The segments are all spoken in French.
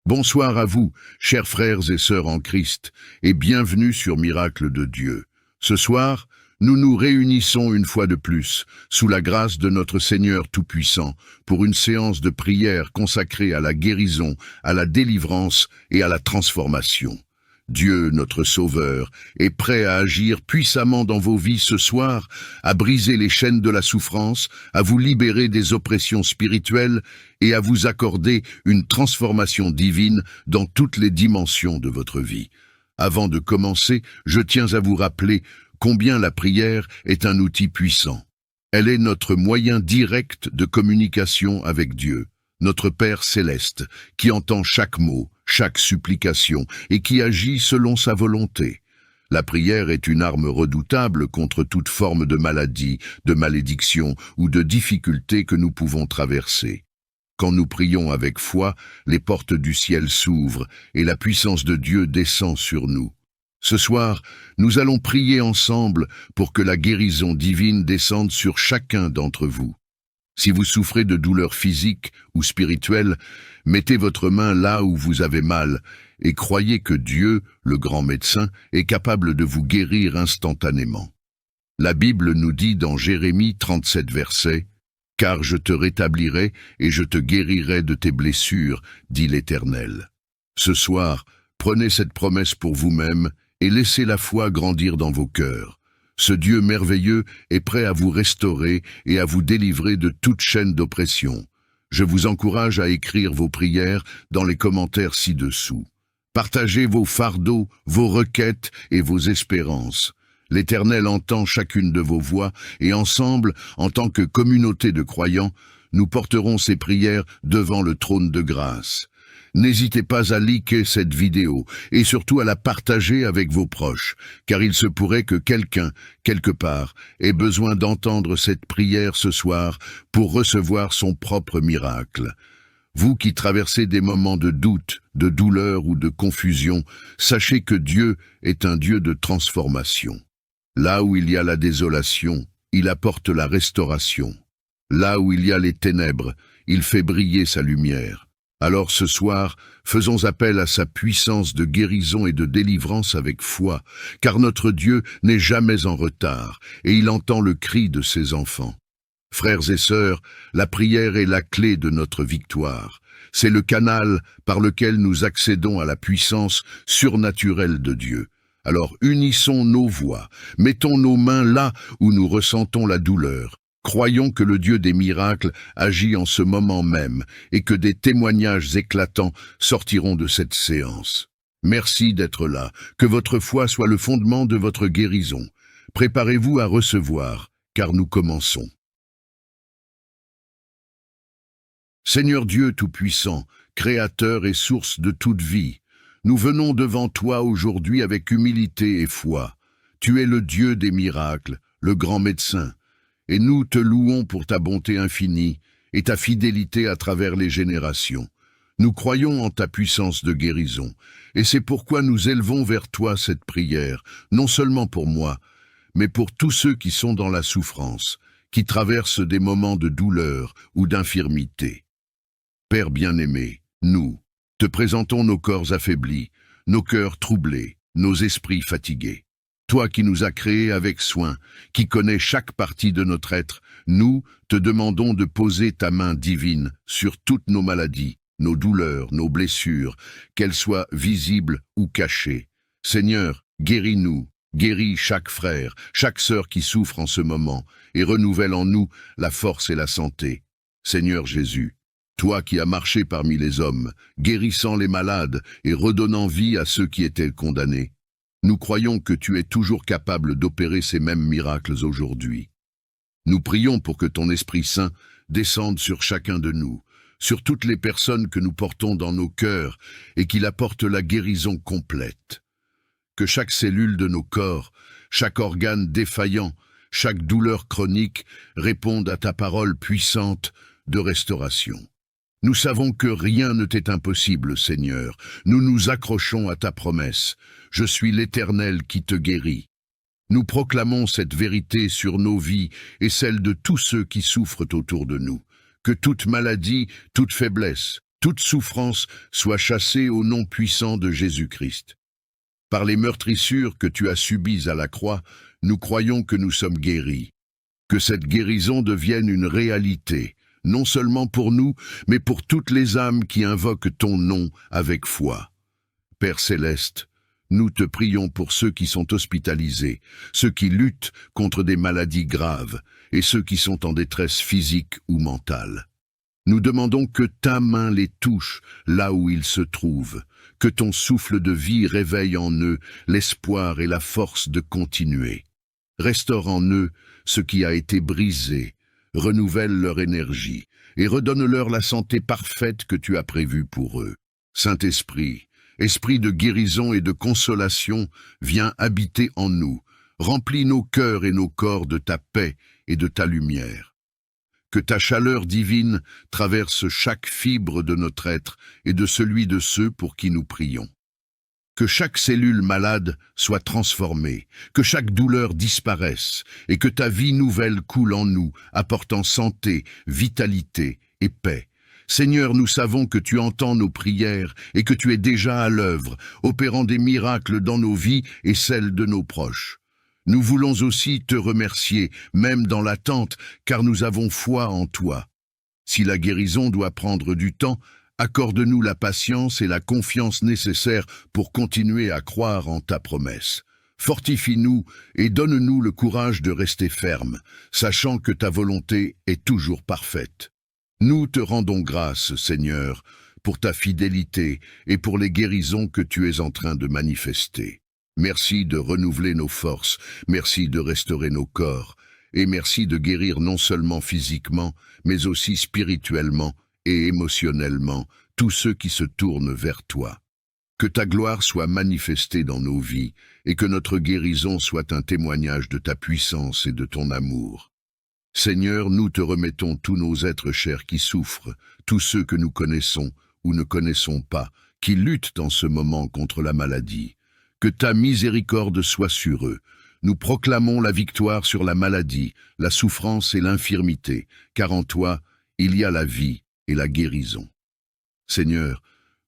Bonsoir à vous, chers frères et sœurs en Christ, et bienvenue sur Miracle de Dieu. Ce soir, nous nous réunissons une fois de plus, sous la grâce de notre Seigneur Tout-Puissant, pour une séance de prière consacrée à la guérison, à la délivrance et à la transformation. Dieu, notre Sauveur, est prêt à agir puissamment dans vos vies ce soir, à briser les chaînes de la souffrance, à vous libérer des oppressions spirituelles et à vous accorder une transformation divine dans toutes les dimensions de votre vie. Avant de commencer, je tiens à vous rappeler combien la prière est un outil puissant. Elle est notre moyen direct de communication avec Dieu, notre Père céleste, qui entend chaque mot, chaque supplication, et qui agit selon sa volonté. La prière est une arme redoutable contre toute forme de maladie, de malédiction ou de difficulté que nous pouvons traverser. Quand nous prions avec foi, les portes du ciel s'ouvrent et la puissance de Dieu descend sur nous. Ce soir, nous allons prier ensemble pour que la guérison divine descende sur chacun d'entre vous. Si vous souffrez de douleurs physiques ou spirituelles, mettez votre main là où vous avez mal et croyez que Dieu, le grand médecin, est capable de vous guérir instantanément. La Bible nous dit dans Jérémie 37 versets, « Car je te rétablirai et je te guérirai de tes blessures, dit l'Éternel. » Ce soir, prenez cette promesse pour vous-même et laissez la foi grandir dans vos cœurs. Ce Dieu merveilleux est prêt à vous restaurer et à vous délivrer de toute chaîne d'oppression. Je vous encourage à écrire vos prières dans les commentaires ci-dessous. Partagez vos fardeaux, vos requêtes et vos espérances. L'Éternel entend chacune de vos voix et ensemble, en tant que communauté de croyants, nous porterons ces prières devant le trône de grâce. N'hésitez pas à liker cette vidéo et surtout à la partager avec vos proches, car il se pourrait que quelqu'un, quelque part, ait besoin d'entendre cette prière ce soir pour recevoir son propre miracle. Vous qui traversez des moments de doute, de douleur ou de confusion, sachez que Dieu est un Dieu de transformation. Là où il y a la désolation, il apporte la restauration. Là où il y a les ténèbres, il fait briller sa lumière. Alors ce soir, faisons appel à sa puissance de guérison et de délivrance avec foi, car notre Dieu n'est jamais en retard, et il entend le cri de ses enfants. Frères et sœurs, la prière est la clé de notre victoire. C'est le canal par lequel nous accédons à la puissance surnaturelle de Dieu. Alors unissons nos voix, mettons nos mains là où nous ressentons la douleur. Croyons que le Dieu des miracles agit en ce moment même et que des témoignages éclatants sortiront de cette séance. Merci d'être là, que votre foi soit le fondement de votre guérison. Préparez-vous à recevoir, car nous commençons. Seigneur Dieu Tout-Puissant, Créateur et source de toute vie, nous venons devant toi aujourd'hui avec humilité et foi. Tu es le Dieu des miracles, le grand médecin. Et nous te louons pour ta bonté infinie et ta fidélité à travers les générations. Nous croyons en ta puissance de guérison, et c'est pourquoi nous élevons vers toi cette prière, non seulement pour moi, mais pour tous ceux qui sont dans la souffrance, qui traversent des moments de douleur ou d'infirmité. Père bien-aimé, nous te présentons nos corps affaiblis, nos cœurs troublés, nos esprits fatigués. Toi qui nous as créés avec soin, qui connais chaque partie de notre être, nous te demandons de poser ta main divine sur toutes nos maladies, nos douleurs, nos blessures, qu'elles soient visibles ou cachées. Seigneur, guéris-nous, guéris chaque frère, chaque sœur qui souffre en ce moment, et renouvelle en nous la force et la santé. Seigneur Jésus, toi qui as marché parmi les hommes, guérissant les malades et redonnant vie à ceux qui étaient condamnés, nous croyons que tu es toujours capable d'opérer ces mêmes miracles aujourd'hui. Nous prions pour que ton Esprit Saint descende sur chacun de nous, sur toutes les personnes que nous portons dans nos cœurs et qu'il apporte la guérison complète. Que chaque cellule de nos corps, chaque organe défaillant, chaque douleur chronique réponde à ta parole puissante de restauration. Nous savons que rien ne t'est impossible, Seigneur. Nous nous accrochons à ta promesse. Je suis l'Éternel qui te guérit. Nous proclamons cette vérité sur nos vies et celle de tous ceux qui souffrent autour de nous. Que toute maladie, toute faiblesse, toute souffrance soit chassée au nom puissant de Jésus-Christ. Par les meurtrissures que tu as subies à la croix, nous croyons que nous sommes guéris. Que cette guérison devienne une réalité, non seulement pour nous, mais pour toutes les âmes qui invoquent ton nom avec foi. Père céleste, nous te prions pour ceux qui sont hospitalisés, ceux qui luttent contre des maladies graves et ceux qui sont en détresse physique ou mentale. Nous demandons que ta main les touche là où ils se trouvent, que ton souffle de vie réveille en eux l'espoir et la force de continuer. Restaure en eux ce qui a été brisé, renouvelle leur énergie et redonne-leur la santé parfaite que tu as prévue pour eux. Saint-Esprit, Esprit de guérison et de consolation, viens habiter en nous, remplis nos cœurs et nos corps de ta paix et de ta lumière. Que ta chaleur divine traverse chaque fibre de notre être et de celui de ceux pour qui nous prions. Que chaque cellule malade soit transformée, que chaque douleur disparaisse et que ta vie nouvelle coule en nous, apportant santé, vitalité et paix. Seigneur, nous savons que tu entends nos prières et que tu es déjà à l'œuvre, opérant des miracles dans nos vies et celles de nos proches. Nous voulons aussi te remercier, même dans l'attente, car nous avons foi en toi. Si la guérison doit prendre du temps, accorde-nous la patience et la confiance nécessaires pour continuer à croire en ta promesse. Fortifie-nous et donne-nous le courage de rester ferme, sachant que ta volonté est toujours parfaite. Nous te rendons grâce, Seigneur, pour ta fidélité et pour les guérisons que tu es en train de manifester. Merci de renouveler nos forces, merci de restaurer nos corps, et merci de guérir non seulement physiquement, mais aussi spirituellement et émotionnellement tous ceux qui se tournent vers toi. Que ta gloire soit manifestée dans nos vies et que notre guérison soit un témoignage de ta puissance et de ton amour. Seigneur, nous te remettons tous nos êtres chers qui souffrent, tous ceux que nous connaissons ou ne connaissons pas, qui luttent en ce moment contre la maladie. Que ta miséricorde soit sur eux. Nous proclamons la victoire sur la maladie, la souffrance et l'infirmité, car en toi, il y a la vie et la guérison. Seigneur,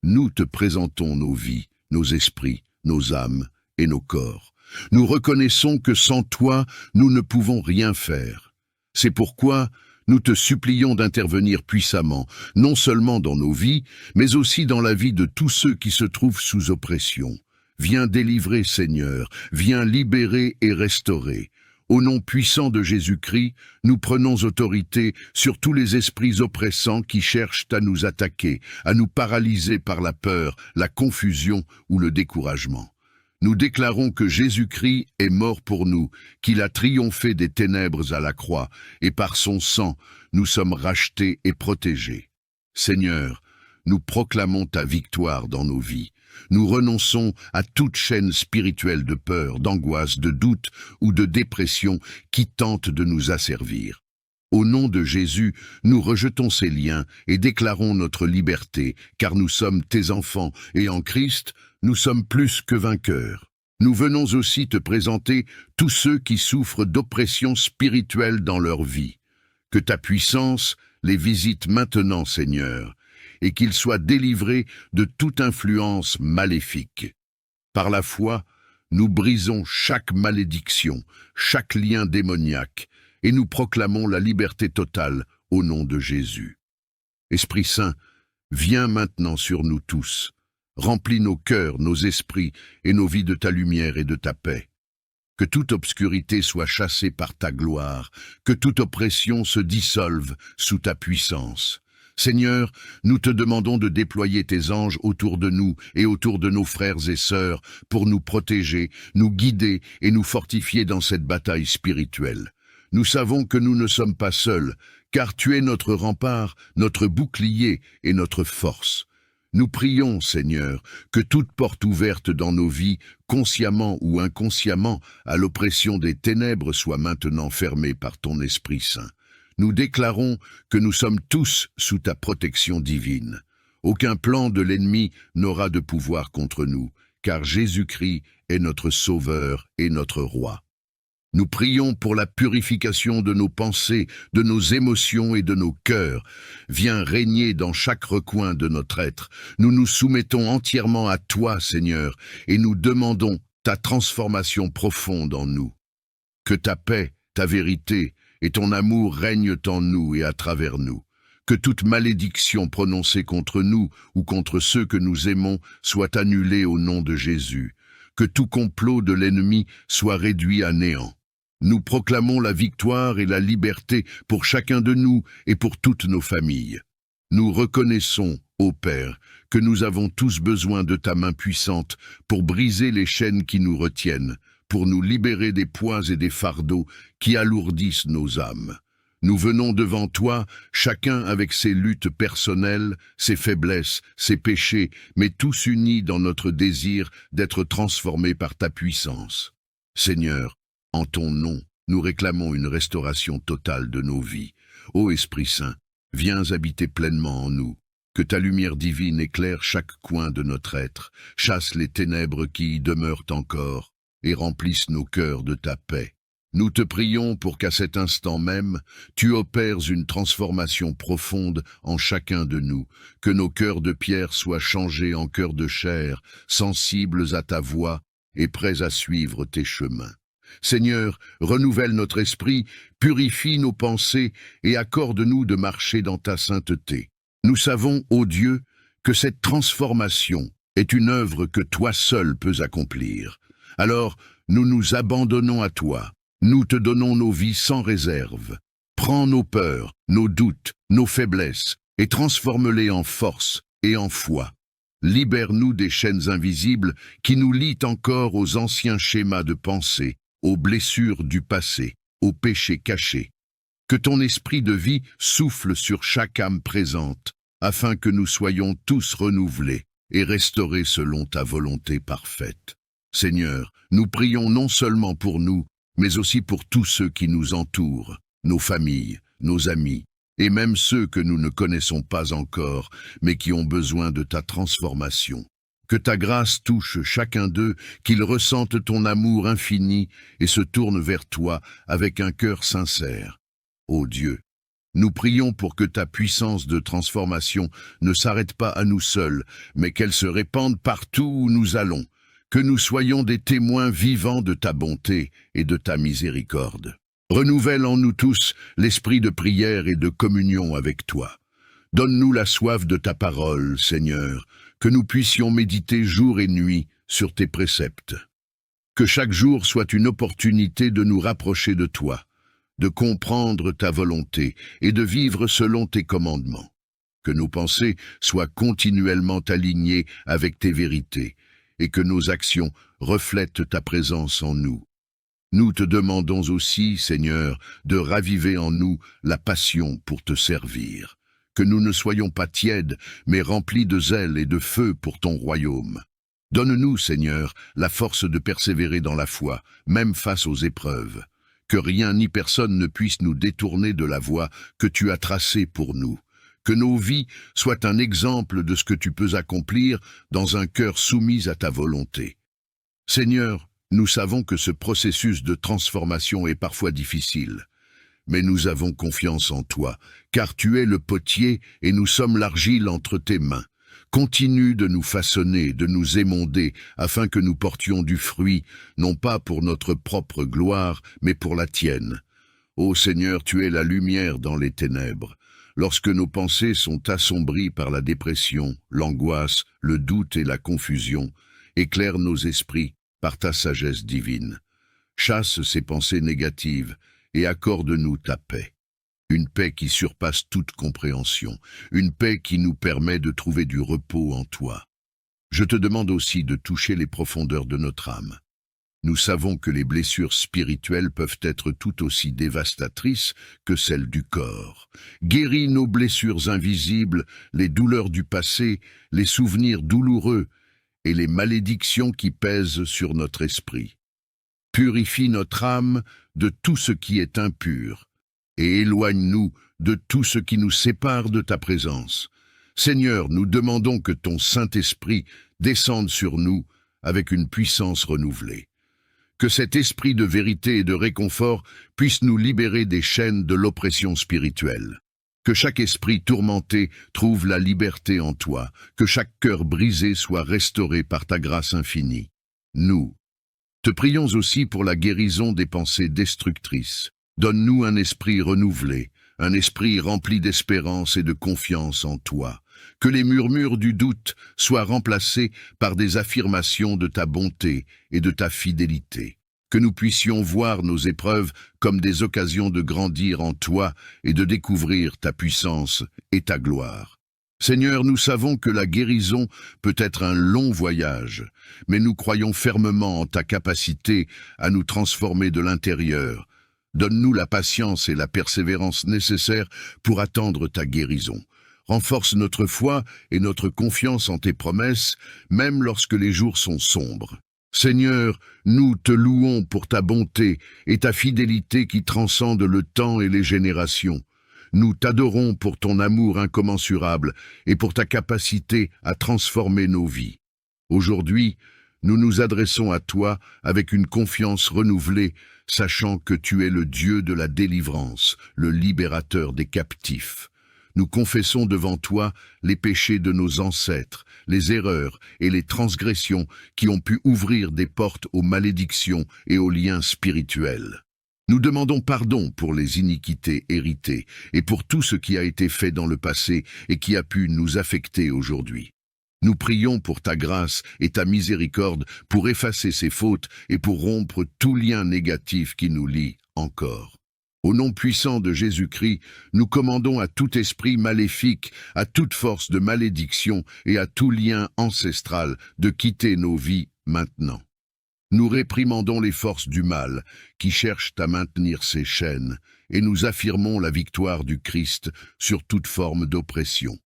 nous te présentons nos vies, nos esprits, nos âmes et nos corps. Nous reconnaissons que sans toi, nous ne pouvons rien faire. C'est pourquoi nous te supplions d'intervenir puissamment, non seulement dans nos vies, mais aussi dans la vie de tous ceux qui se trouvent sous oppression. Viens délivrer, Seigneur, viens libérer et restaurer. Au nom puissant de Jésus-Christ, nous prenons autorité sur tous les esprits oppressants qui cherchent à nous attaquer, à nous paralyser par la peur, la confusion ou le découragement. Nous déclarons que Jésus-Christ est mort pour nous, qu'il a triomphé des ténèbres à la croix, et par son sang, nous sommes rachetés et protégés. Seigneur, nous proclamons ta victoire dans nos vies. Nous renonçons à toute chaîne spirituelle de peur, d'angoisse, de doute ou de dépression qui tente de nous asservir. Au nom de Jésus, nous rejetons ces liens et déclarons notre liberté, car nous sommes tes enfants et en Christ, nous sommes plus que vainqueurs. Nous venons aussi te présenter tous ceux qui souffrent d'oppression spirituelle dans leur vie. Que ta puissance les visite maintenant, Seigneur, et qu'ils soient délivrés de toute influence maléfique. Par la foi, nous brisons chaque malédiction, chaque lien démoniaque, et nous proclamons la liberté totale au nom de Jésus. Esprit Saint, viens maintenant sur nous tous, remplis nos cœurs, nos esprits et nos vies de ta lumière et de ta paix. Que toute obscurité soit chassée par ta gloire, que toute oppression se dissolve sous ta puissance. Seigneur, nous te demandons de déployer tes anges autour de nous et autour de nos frères et sœurs pour nous protéger, nous guider et nous fortifier dans cette bataille spirituelle. Nous savons que nous ne sommes pas seuls, car tu es notre rempart, notre bouclier et notre force. Nous prions, Seigneur, que toute porte ouverte dans nos vies, consciemment ou inconsciemment, à l'oppression des ténèbres soit maintenant fermée par ton Esprit Saint. Nous déclarons que nous sommes tous sous ta protection divine. Aucun plan de l'ennemi n'aura de pouvoir contre nous, car Jésus-Christ est notre Sauveur et notre Roi. Nous prions pour la purification de nos pensées, de nos émotions et de nos cœurs. Viens régner dans chaque recoin de notre être. Nous nous soumettons entièrement à toi, Seigneur, et nous demandons ta transformation profonde en nous. Que ta paix, ta vérité et ton amour règnent en nous et à travers nous. Que toute malédiction prononcée contre nous ou contre ceux que nous aimons soit annulée au nom de Jésus. Que tout complot de l'ennemi soit réduit à néant. Nous proclamons la victoire et la liberté pour chacun de nous et pour toutes nos familles. Nous reconnaissons, ô Père, que nous avons tous besoin de ta main puissante pour briser les chaînes qui nous retiennent, pour nous libérer des poids et des fardeaux qui alourdissent nos âmes. Nous venons devant toi, chacun avec ses luttes personnelles, ses faiblesses, ses péchés, mais tous unis dans notre désir d'être transformés par ta puissance. Seigneur, en ton nom, nous réclamons une restauration totale de nos vies. Ô Esprit Saint, viens habiter pleinement en nous. Que ta lumière divine éclaire chaque coin de notre être, chasse les ténèbres qui y demeurent encore, et remplisse nos cœurs de ta paix. Nous te prions pour qu'à cet instant même, tu opères une transformation profonde en chacun de nous, que nos cœurs de pierre soient changés en cœurs de chair, sensibles à ta voix et prêts à suivre tes chemins. Seigneur, renouvelle notre esprit, purifie nos pensées et accorde-nous de marcher dans ta sainteté. Nous savons, ô Dieu, que cette transformation est une œuvre que toi seul peux accomplir. Alors, nous nous abandonnons à toi. Nous te donnons nos vies sans réserve. Prends nos peurs, nos doutes, nos faiblesses, et transforme-les en force et en foi. Libère-nous des chaînes invisibles qui nous lient encore aux anciens schémas de pensée, aux blessures du passé, aux péchés cachés. Que ton esprit de vie souffle sur chaque âme présente, afin que nous soyons tous renouvelés et restaurés selon ta volonté parfaite. Seigneur, nous prions non seulement pour nous, mais aussi pour tous ceux qui nous entourent, nos familles, nos amis, et même ceux que nous ne connaissons pas encore, mais qui ont besoin de ta transformation. Que ta grâce touche chacun d'eux, qu'ils ressentent ton amour infini et se tournent vers toi avec un cœur sincère. Ô Dieu, nous prions pour que ta puissance de transformation ne s'arrête pas à nous seuls, mais qu'elle se répande partout où nous allons. Que nous soyons des témoins vivants de ta bonté et de ta miséricorde. Renouvelle en nous tous l'esprit de prière et de communion avec toi. Donne-nous la soif de ta parole, Seigneur, que nous puissions méditer jour et nuit sur tes préceptes. Que chaque jour soit une opportunité de nous rapprocher de toi, de comprendre ta volonté et de vivre selon tes commandements. Que nos pensées soient continuellement alignées avec tes vérités, et que nos actions reflètent ta présence en nous. Nous te demandons aussi, Seigneur, de raviver en nous la passion pour te servir. Que nous ne soyons pas tièdes, mais remplis de zèle et de feu pour ton royaume. Donne-nous, Seigneur, la force de persévérer dans la foi, même face aux épreuves. Que rien ni personne ne puisse nous détourner de la voie que tu as tracée pour nous. Que nos vies soient un exemple de ce que tu peux accomplir dans un cœur soumis à ta volonté. Seigneur, nous savons que ce processus de transformation est parfois difficile, mais nous avons confiance en toi, car tu es le potier et nous sommes l'argile entre tes mains. Continue de nous façonner, de nous émonder, afin que nous portions du fruit, non pas pour notre propre gloire, mais pour la tienne. Ô Seigneur, tu es la lumière dans les ténèbres. Lorsque nos pensées sont assombries par la dépression, l'angoisse, le doute et la confusion, éclaire nos esprits par ta sagesse divine. Chasse ces pensées négatives et accorde-nous ta paix. Une paix qui surpasse toute compréhension, une paix qui nous permet de trouver du repos en toi. Je te demande aussi de toucher les profondeurs de notre âme. Nous savons que les blessures spirituelles peuvent être tout aussi dévastatrices que celles du corps. Guéris nos blessures invisibles, les douleurs du passé, les souvenirs douloureux et les malédictions qui pèsent sur notre esprit. Purifie notre âme de tout ce qui est impur et éloigne-nous de tout ce qui nous sépare de ta présence. Seigneur, nous demandons que ton Saint-Esprit descende sur nous avec une puissance renouvelée. Que cet esprit de vérité et de réconfort puisse nous libérer des chaînes de l'oppression spirituelle. Que chaque esprit tourmenté trouve la liberté en toi, que chaque cœur brisé soit restauré par ta grâce infinie. Nous te prions aussi pour la guérison des pensées destructrices. Donne-nous un esprit renouvelé, un esprit rempli d'espérance et de confiance en toi. Que les murmures du doute soient remplacés par des affirmations de ta bonté et de ta fidélité. Que nous puissions voir nos épreuves comme des occasions de grandir en toi et de découvrir ta puissance et ta gloire. Seigneur, nous savons que la guérison peut être un long voyage, mais nous croyons fermement en ta capacité à nous transformer de l'intérieur. Donne-nous la patience et la persévérance nécessaires pour attendre ta guérison. Renforce notre foi et notre confiance en tes promesses, même lorsque les jours sont sombres. Seigneur, nous te louons pour ta bonté et ta fidélité qui transcendent le temps et les générations. Nous t'adorons pour ton amour incommensurable et pour ta capacité à transformer nos vies. Aujourd'hui, nous nous adressons à toi avec une confiance renouvelée, sachant que tu es le Dieu de la délivrance, le libérateur des captifs. Nous confessons devant toi les péchés de nos ancêtres, les erreurs et les transgressions qui ont pu ouvrir des portes aux malédictions et aux liens spirituels. Nous demandons pardon pour les iniquités héritées et pour tout ce qui a été fait dans le passé et qui a pu nous affecter aujourd'hui. Nous prions pour ta grâce et ta miséricorde pour effacer ces fautes et pour rompre tout lien négatif qui nous lie encore. Au nom puissant de Jésus-Christ, nous commandons à tout esprit maléfique, à toute force de malédiction et à tout lien ancestral de quitter nos vies maintenant. Nous réprimandons les forces du mal qui cherchent à maintenir ces chaînes et nous affirmons la victoire du Christ sur toute forme d'oppression.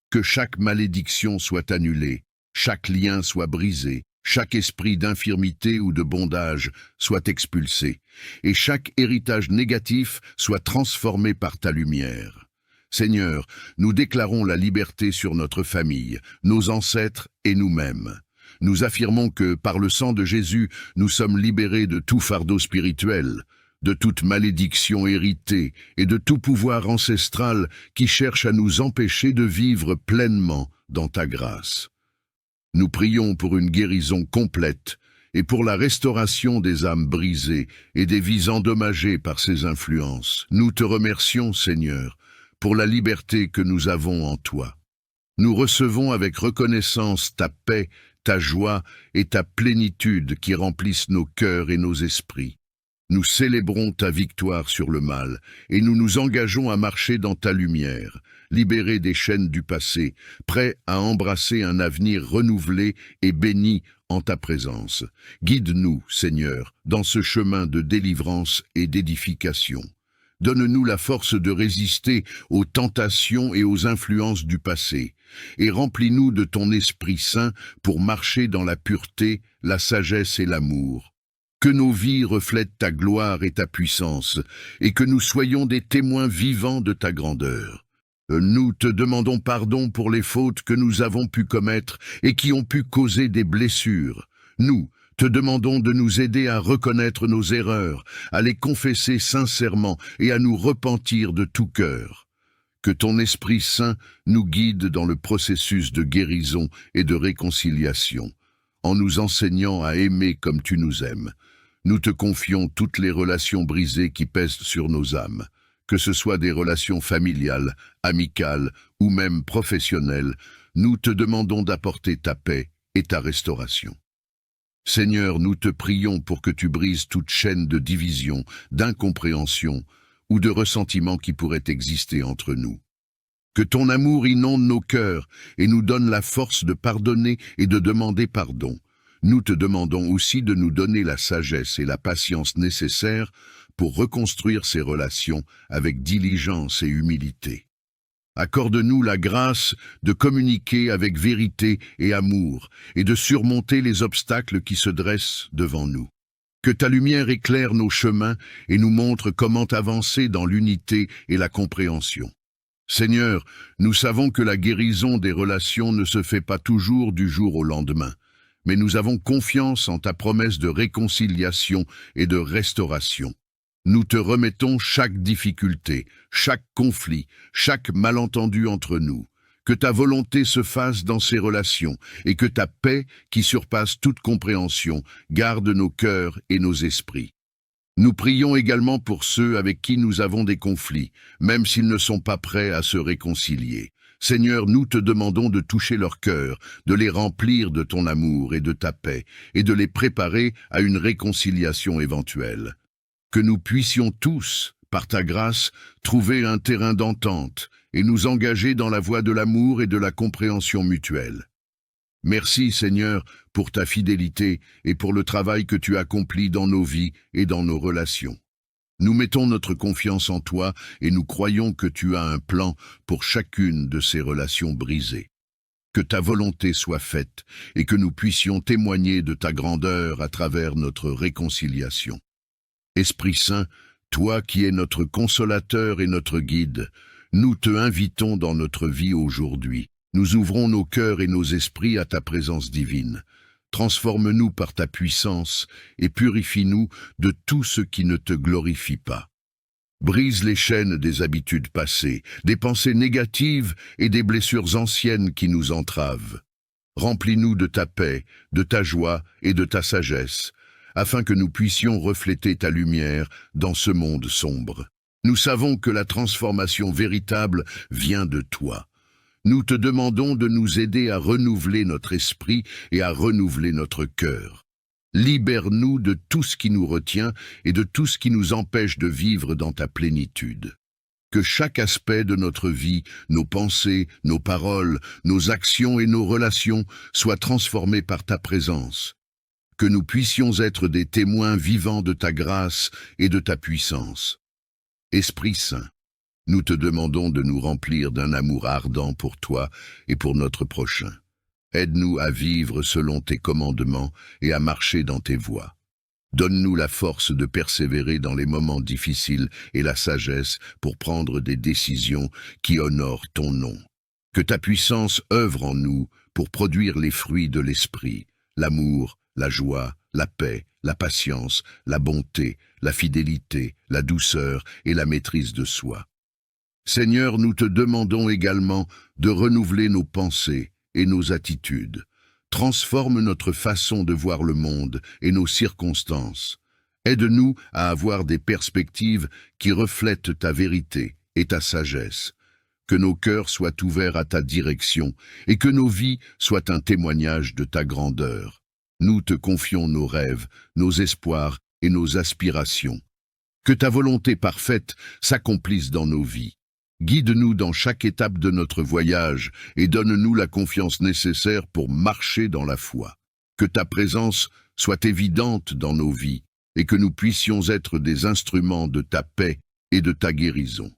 Que chaque malédiction soit annulée, chaque lien soit brisé, chaque esprit d'infirmité ou de bondage soit expulsé, et chaque héritage négatif soit transformé par ta lumière. Seigneur, nous déclarons la liberté sur notre famille, nos ancêtres et nous-mêmes. Nous affirmons que, par le sang de Jésus, nous sommes libérés de tout fardeau spirituel, de toute malédiction héritée et de tout pouvoir ancestral qui cherche à nous empêcher de vivre pleinement dans ta grâce. Nous prions pour une guérison complète et pour la restauration des âmes brisées et des vies endommagées par ces influences. Nous te remercions, Seigneur, pour la liberté que nous avons en toi. Nous recevons avec reconnaissance ta paix, ta joie et ta plénitude qui remplissent nos cœurs et nos esprits. Nous célébrons ta victoire sur le mal et nous nous engageons à marcher dans ta lumière, libérés des chaînes du passé, prêts à embrasser un avenir renouvelé et béni en ta présence. Guide-nous, Seigneur, dans ce chemin de délivrance et d'édification. Donne-nous la force de résister aux tentations et aux influences du passé, et remplis-nous de ton Esprit Saint pour marcher dans la pureté, la sagesse et l'amour. Que nos vies reflètent ta gloire et ta puissance, et que nous soyons des témoins vivants de ta grandeur. Nous te demandons pardon pour les fautes que nous avons pu commettre et qui ont pu causer des blessures. Nous te demandons de nous aider à reconnaître nos erreurs, à les confesser sincèrement et à nous repentir de tout cœur. Que ton Esprit Saint nous guide dans le processus de guérison et de réconciliation, en nous enseignant à aimer comme tu nous aimes. Nous te confions toutes les relations brisées qui pèsent sur nos âmes, que ce soit des relations familiales, amicales ou même professionnelles. Nous te demandons d'apporter ta paix et ta restauration. Seigneur, nous te prions pour que tu brises toute chaîne de division, d'incompréhension ou de ressentiment qui pourrait exister entre nous. Que ton amour inonde nos cœurs et nous donne la force de pardonner et de demander pardon. Nous te demandons aussi de nous donner la sagesse et la patience nécessaires pour reconstruire ces relations avec diligence et humilité. Accorde-nous la grâce de communiquer avec vérité et amour et de surmonter les obstacles qui se dressent devant nous. Que ta lumière éclaire nos chemins et nous montre comment avancer dans l'unité et la compréhension. Seigneur, nous savons que la guérison des relations ne se fait pas toujours du jour au lendemain, mais nous avons confiance en ta promesse de réconciliation et de restauration. Nous te remettons chaque difficulté, chaque conflit, chaque malentendu entre nous. Que ta volonté se fasse dans ces relations et que ta paix, qui surpasse toute compréhension, garde nos cœurs et nos esprits. Nous prions également pour ceux avec qui nous avons des conflits, même s'ils ne sont pas prêts à se réconcilier. Seigneur, nous te demandons de toucher leur cœur, de les remplir de ton amour et de ta paix, et de les préparer à une réconciliation éventuelle. Que nous puissions tous, par ta grâce, trouver un terrain d'entente et nous engager dans la voie de l'amour et de la compréhension mutuelle. Merci, Seigneur, pour ta fidélité et pour le travail que tu accomplis dans nos vies et dans nos relations. Nous mettons notre confiance en toi et nous croyons que tu as un plan pour chacune de ces relations brisées. Que ta volonté soit faite et que nous puissions témoigner de ta grandeur à travers notre réconciliation. Esprit Saint, toi qui es notre consolateur et notre guide, nous te invitons dans notre vie aujourd'hui. Nous ouvrons nos cœurs et nos esprits à ta présence divine. Transforme-nous par ta puissance et purifie-nous de tout ce qui ne te glorifie pas. Brise les chaînes des habitudes passées, des pensées négatives et des blessures anciennes qui nous entravent. Remplis-nous de ta paix, de ta joie et de ta sagesse, afin que nous puissions refléter ta lumière dans ce monde sombre. Nous savons que la transformation véritable vient de toi. Nous te demandons de nous aider à renouveler notre esprit et à renouveler notre cœur. Libère-nous de tout ce qui nous retient et de tout ce qui nous empêche de vivre dans ta plénitude. Que chaque aspect de notre vie, nos pensées, nos paroles, nos actions et nos relations soient transformés par ta présence. Que nous puissions être des témoins vivants de ta grâce et de ta puissance. Esprit Saint, nous te demandons de nous remplir d'un amour ardent pour toi et pour notre prochain. Aide-nous à vivre selon tes commandements et à marcher dans tes voies. Donne-nous la force de persévérer dans les moments difficiles et la sagesse pour prendre des décisions qui honorent ton nom. Que ta puissance œuvre en nous pour produire les fruits de l'esprit, l'amour, la joie, la paix, la patience, la bonté, la fidélité, la douceur et la maîtrise de soi. Seigneur, nous te demandons également de renouveler nos pensées et nos attitudes. Transforme notre façon de voir le monde et nos circonstances. Aide-nous à avoir des perspectives qui reflètent ta vérité et ta sagesse. Que nos cœurs soient ouverts à ta direction et que nos vies soient un témoignage de ta grandeur. Nous te confions nos rêves, nos espoirs et nos aspirations. Que ta volonté parfaite s'accomplisse dans nos vies. Guide-nous dans chaque étape de notre voyage et donne-nous la confiance nécessaire pour marcher dans la foi. Que ta présence soit évidente dans nos vies et que nous puissions être des instruments de ta paix et de ta guérison.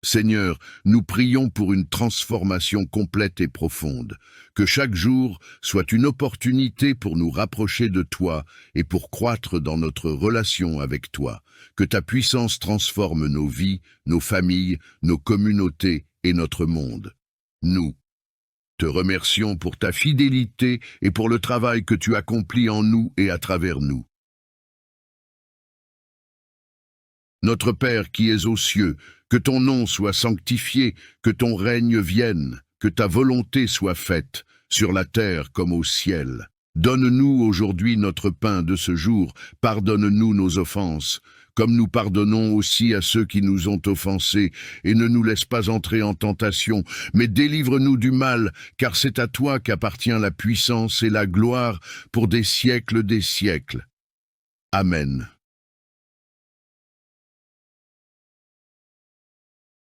Seigneur, nous prions pour une transformation complète et profonde, que chaque jour soit une opportunité pour nous rapprocher de toi et pour croître dans notre relation avec toi, que ta puissance transforme nos vies, nos familles, nos communautés et notre monde. Nous te remercions pour ta fidélité et pour le travail que tu accomplis en nous et à travers nous. Notre Père qui es aux cieux, que ton nom soit sanctifié, que ton règne vienne, que ta volonté soit faite, sur la terre comme au ciel. Donne-nous aujourd'hui notre pain de ce jour, pardonne-nous nos offenses, comme nous pardonnons aussi à ceux qui nous ont offensés, et ne nous laisse pas entrer en tentation, mais délivre-nous du mal, car c'est à toi qu'appartient la puissance et la gloire pour des siècles des siècles. Amen.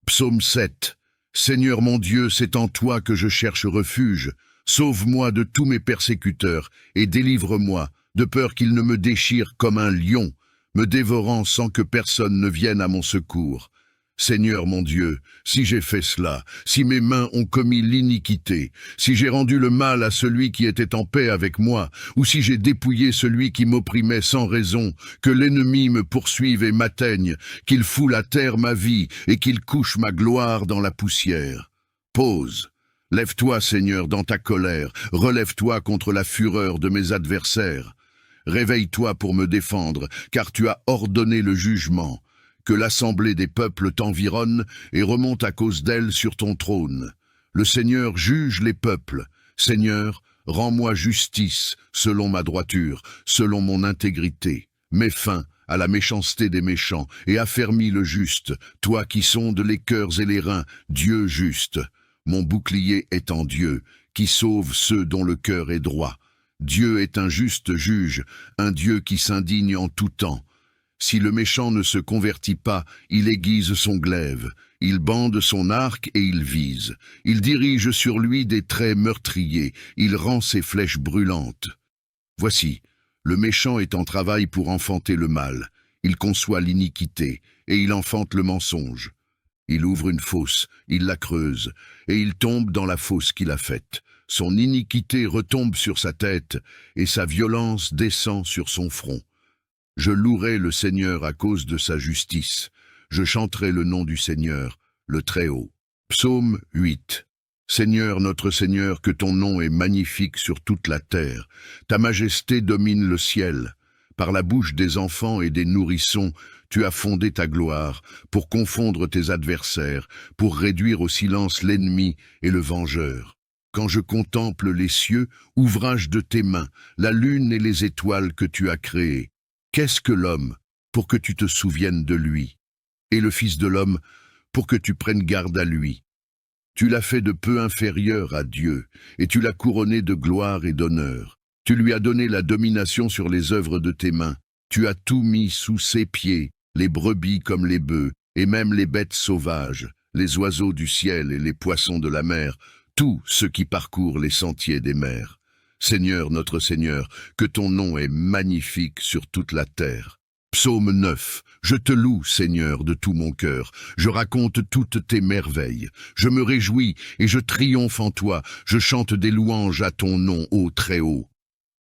Psaume 7. Seigneur mon Dieu, c'est en toi que je cherche refuge. Sauve-moi de tous mes persécuteurs et délivre-moi, de peur qu'ils ne me déchirent comme un lion, me dévorant sans que personne ne vienne à mon secours. Seigneur mon Dieu, si j'ai fait cela, si mes mains ont commis l'iniquité, si j'ai rendu le mal à celui qui était en paix avec moi, ou si j'ai dépouillé celui qui m'opprimait sans raison, que l'ennemi me poursuive et m'atteigne, qu'il foule à terre ma vie et qu'il couche ma gloire dans la poussière. Pause. Lève-toi, Seigneur, dans ta colère, relève-toi contre la fureur de mes adversaires. Réveille-toi pour me défendre, car tu as ordonné le jugement. Que l'assemblée des peuples t'environne et remonte à cause d'elle sur ton trône. Le Seigneur juge les peuples. Seigneur, rends-moi justice, selon ma droiture, selon mon intégrité. Mets fin à la méchanceté des méchants et affermis le juste, toi qui sondes les cœurs et les reins, Dieu juste. Mon bouclier est en Dieu, qui sauve ceux dont le cœur est droit. Dieu est un juste juge, un Dieu qui s'indigne en tout temps. Si le méchant ne se convertit pas, il aiguise son glaive, il bande son arc et il vise. Il dirige sur lui des traits meurtriers, il rend ses flèches brûlantes. Voici, le méchant est en travail pour enfanter le mal. Il conçoit l'iniquité et il enfante le mensonge. Il ouvre une fosse, il la creuse, et il tombe dans la fosse qu'il a faite. Son iniquité retombe sur sa tête, et sa violence descend sur son front. Je louerai le Seigneur à cause de sa justice. Je chanterai le nom du Seigneur, le Très-Haut. Psaume 8. Seigneur, notre Seigneur, que ton nom est magnifique sur toute la terre. Ta majesté domine le ciel. Par la bouche des enfants et des nourrissons, tu as fondé ta gloire, pour confondre tes adversaires, pour réduire au silence l'ennemi et le vengeur. Quand je contemple les cieux, ouvrage de tes mains, la lune et les étoiles que tu as créées, qu'est-ce que l'homme, pour que tu te souviennes de lui, et le Fils de l'homme, pour que tu prennes garde à lui? Tu l'as fait de peu inférieur à Dieu, et tu l'as couronné de gloire et d'honneur. Tu lui as donné la domination sur les œuvres de tes mains. Tu as tout mis sous ses pieds, les brebis comme les bœufs, et même les bêtes sauvages, les oiseaux du ciel et les poissons de la mer, tout ce qui parcourt les sentiers des mers. Seigneur, notre Seigneur, que ton nom est magnifique sur toute la terre. Psaume 9. Je te loue, Seigneur, de tout mon cœur. Je raconte toutes tes merveilles. Je me réjouis et je triomphe en toi. Je chante des louanges à ton nom, ô Très-Haut.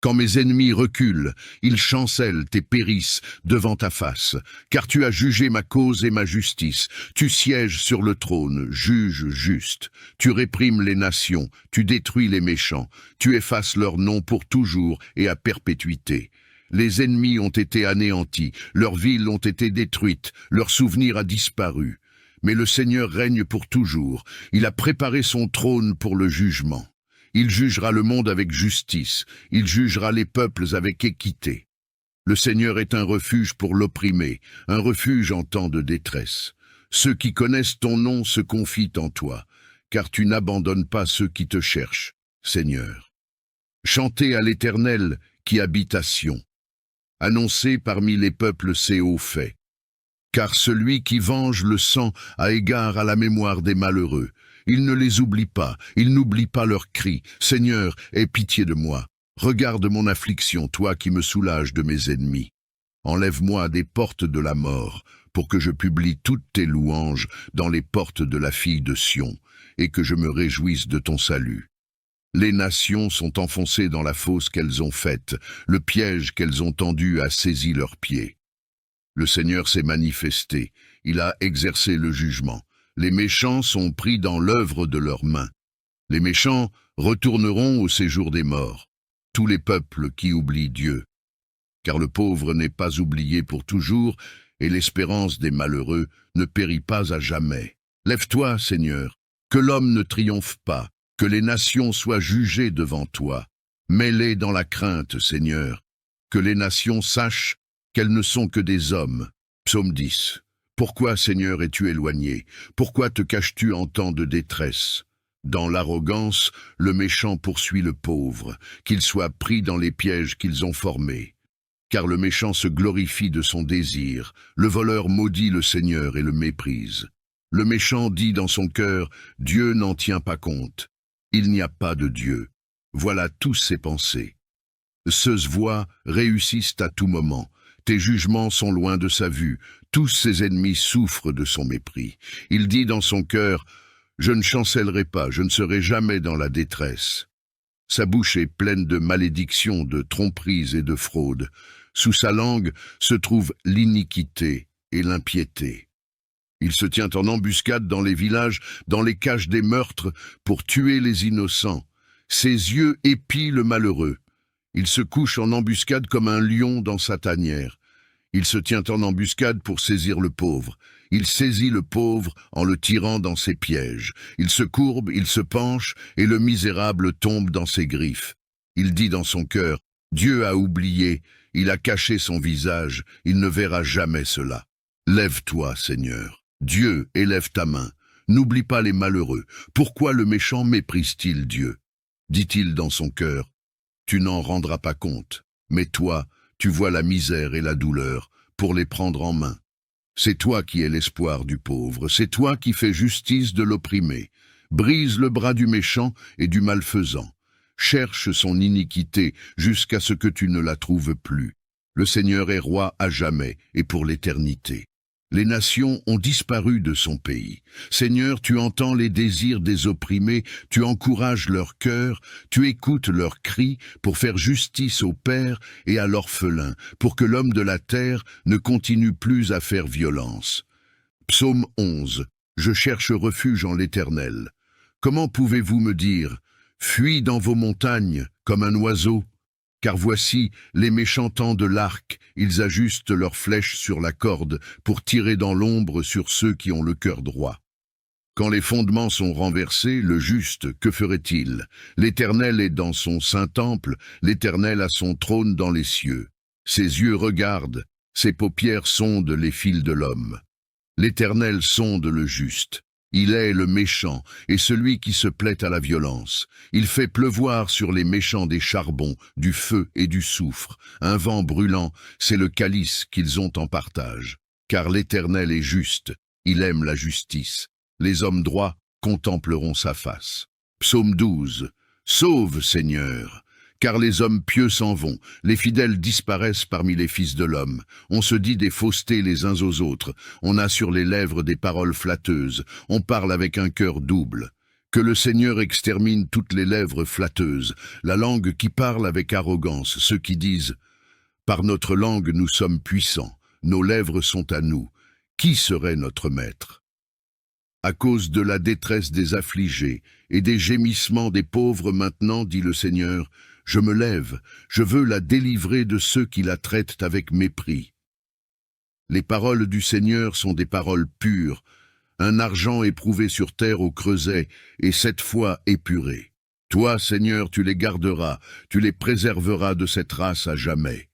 Quand mes ennemis reculent, ils chancellent et périssent devant ta face, car tu as jugé ma cause et ma justice. Tu sièges sur le trône, juge juste. Tu réprimes les nations, tu détruis les méchants. Tu effaces leur nom pour toujours et à perpétuité. Les ennemis ont été anéantis, leurs villes ont été détruites, leur souvenir a disparu. Mais le Seigneur règne pour toujours, il a préparé son trône pour le jugement. Il jugera le monde avec justice, il jugera les peuples avec équité. Le Seigneur est un refuge pour l'opprimé, un refuge en temps de détresse. Ceux qui connaissent ton nom se confient en toi, car tu n'abandonnes pas ceux qui te cherchent, Seigneur. Chantez à l'Éternel qui habite à Sion. Annoncez parmi les peuples ses hauts faits. Car celui qui venge le sang a égard à la mémoire des malheureux. Il ne les oublie pas, il n'oublie pas leurs cris. Seigneur, aie pitié de moi. Regarde mon affliction, toi qui me soulages de mes ennemis. Enlève-moi des portes de la mort, pour que je publie toutes tes louanges dans les portes de la fille de Sion, et que je me réjouisse de ton salut. Les nations sont enfoncées dans la fosse qu'elles ont faite, le piège qu'elles ont tendu a saisi leurs pieds. Le Seigneur s'est manifesté, il a exercé le jugement. Les méchants sont pris dans l'œuvre de leurs mains. Les méchants retourneront au séjour des morts, tous les peuples qui oublient Dieu. Car le pauvre n'est pas oublié pour toujours, et l'espérance des malheureux ne périt pas à jamais. Lève-toi, Seigneur, que l'homme ne triomphe pas, que les nations soient jugées devant toi. Mets-les dans la crainte, Seigneur, que les nations sachent qu'elles ne sont que des hommes. Psaume 10. Pourquoi, Seigneur, es-tu éloigné? Pourquoi te caches-tu en temps de détresse? Dans l'arrogance, le méchant poursuit le pauvre, qu'il soit pris dans les pièges qu'ils ont formés. Car le méchant se glorifie de son désir, le voleur maudit le Seigneur et le méprise. Le méchant dit dans son cœur, Dieu n'en tient pas compte. Il n'y a pas de Dieu. Voilà tous ses pensées. Ses voies réussissent à tout moment. Tes jugements sont loin de sa vue. Tous ses ennemis souffrent de son mépris. Il dit dans son cœur, je ne chancellerai pas, je ne serai jamais dans la détresse. Sa bouche est pleine de malédictions, de tromperies et de fraudes. Sous sa langue se trouve l'iniquité et l'impiété. Il se tient en embuscade dans les villages, dans les caches des meurtres, pour tuer les innocents. Ses yeux épient le malheureux. Il se couche en embuscade comme un lion dans sa tanière. Il se tient en embuscade pour saisir le pauvre. Il saisit le pauvre en le tirant dans ses pièges. Il se courbe, il se penche, et le misérable tombe dans ses griffes. Il dit dans son cœur, « Dieu a oublié, il a caché son visage, il ne verra jamais cela. Lève-toi, Seigneur. Dieu, élève ta main. N'oublie pas les malheureux. Pourquoi le méchant méprise-t-il Dieu ?» Dit-il dans son cœur, « Tu n'en rendras pas compte, mais toi, tu vois la misère et la douleur pour les prendre en main. C'est toi qui es l'espoir du pauvre, c'est toi qui fais justice de l'opprimé. Brise le bras du méchant et du malfaisant. Cherche son iniquité jusqu'à ce que tu ne la trouves plus. Le Seigneur est roi à jamais et pour l'éternité. Les nations ont disparu de son pays. Seigneur, tu entends les désirs des opprimés, tu encourages leur cœur, tu écoutes leurs cris pour faire justice au père et à l'orphelin, pour que l'homme de la terre ne continue plus à faire violence. Psaume 11. Je cherche refuge en l'Éternel. Comment pouvez-vous me dire, fuis dans vos montagnes comme un oiseau? Car voici, les méchants tendent l'arc, ils ajustent leurs flèches sur la corde pour tirer dans l'ombre sur ceux qui ont le cœur droit. Quand les fondements sont renversés, le juste, que ferait-il? L'Éternel est dans son saint temple, l'Éternel a son trône dans les cieux. Ses yeux regardent, ses paupières sondent les fils de l'homme. L'Éternel sonde le juste. Il est le méchant et celui qui se plaît à la violence. Il fait pleuvoir sur les méchants des charbons, du feu et du soufre. Un vent brûlant, c'est le calice qu'ils ont en partage. Car l'Éternel est juste, il aime la justice. Les hommes droits contempleront sa face. Psaume 12. Sauve, Seigneur! Car les hommes pieux s'en vont, les fidèles disparaissent parmi les fils de l'homme. On se dit des faussetés les uns aux autres, on a sur les lèvres des paroles flatteuses, on parle avec un cœur double. Que le Seigneur extermine toutes les lèvres flatteuses, la langue qui parle avec arrogance, ceux qui disent « Par notre langue nous sommes puissants, nos lèvres sont à nous. Qui serait notre maître ?» À cause de la détresse des affligés et des gémissements des pauvres maintenant, dit le Seigneur, je me lève, je veux la délivrer de ceux qui la traitent avec mépris. Les paroles du Seigneur sont des paroles pures, un argent éprouvé sur terre au creuset et 7 fois épuré. Toi, Seigneur, tu les garderas, tu les préserveras de cette race à jamais.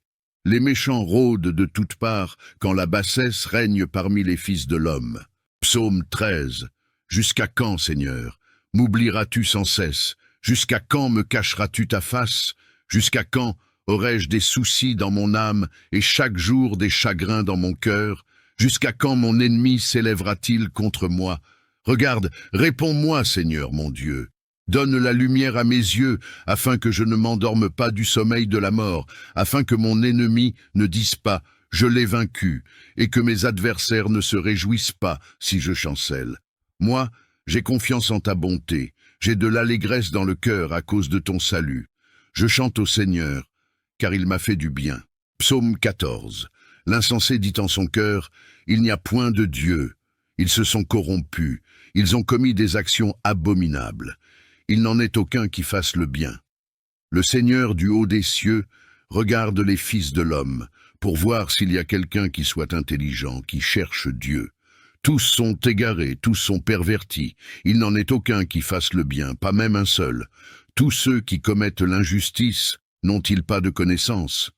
Les méchants rôdent de toutes parts quand la bassesse règne parmi les fils de l'homme. Psaume 13. Jusqu'à quand, Seigneur, m'oublieras-tu sans cesse? Jusqu'à quand me cacheras-tu ta face? Jusqu'à quand aurai-je des soucis dans mon âme et chaque jour des chagrins dans mon cœur? Jusqu'à quand mon ennemi s'élèvera-t-il contre moi? Regarde, réponds-moi, Seigneur mon Dieu. Donne la lumière à mes yeux, afin que je ne m'endorme pas du sommeil de la mort, afin que mon ennemi ne dise pas « je l'ai vaincu » et que mes adversaires ne se réjouissent pas si je chancelle. Moi, j'ai confiance en ta bonté. J'ai de l'allégresse dans le cœur à cause de ton salut. Je chante au Seigneur, car il m'a fait du bien. Psaume 14. L'insensé dit en son cœur, « Il n'y a point de Dieu. » Ils se sont corrompus, ils ont commis des actions abominables. Il n'en est aucun qui fasse le bien. Le Seigneur du haut des cieux regarde les fils de l'homme, pour voir s'il y a quelqu'un qui soit intelligent, qui cherche Dieu. Tous sont égarés, tous sont pervertis. Il n'en est aucun qui fasse le bien, pas même un seul. Tous ceux qui commettent l'injustice n'ont-ils pas de connaissance?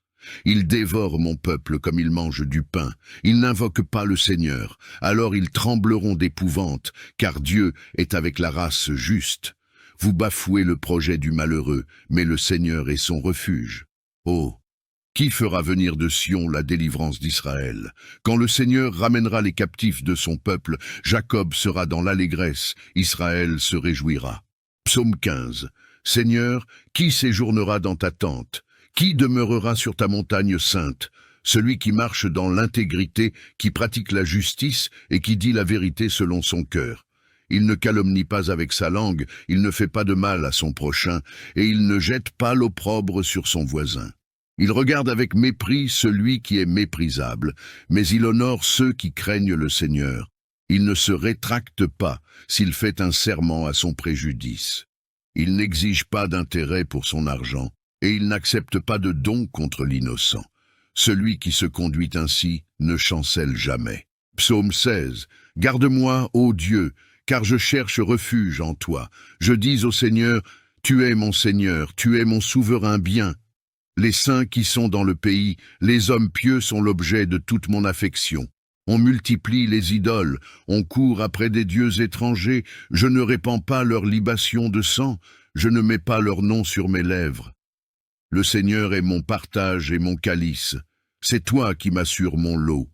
Ils dévorent mon peuple comme ils mangent du pain. Ils n'invoquent pas le Seigneur. Alors ils trembleront d'épouvante, car Dieu est avec la race juste. Vous bafouez le projet du malheureux, mais le Seigneur est son refuge. Oh! Qui fera venir de Sion la délivrance d'Israël? Quand le Seigneur ramènera les captifs de son peuple, Jacob sera dans l'allégresse, Israël se réjouira. Psaume 15. Seigneur, qui séjournera dans ta tente? Qui demeurera sur ta montagne sainte? Celui qui marche dans l'intégrité, qui pratique la justice et qui dit la vérité selon son cœur. Il ne calomnie pas avec sa langue, il ne fait pas de mal à son prochain, et il ne jette pas l'opprobre sur son voisin. Il regarde avec mépris celui qui est méprisable, mais il honore ceux qui craignent le Seigneur. Il ne se rétracte pas s'il fait un serment à son préjudice. Il n'exige pas d'intérêt pour son argent, et il n'accepte pas de don contre l'innocent. Celui qui se conduit ainsi ne chancelle jamais. Psaume 16. Garde-moi, ô Dieu, car je cherche refuge en toi. Je dis au Seigneur, tu es mon Seigneur, tu es mon souverain bien. Les saints qui sont dans le pays, les hommes pieux sont l'objet de toute mon affection. On multiplie les idoles, on court après des dieux étrangers, je ne répands pas leur libation de sang, je ne mets pas leur nom sur mes lèvres. Le Seigneur est mon partage et mon calice, c'est toi qui m'assures mon lot.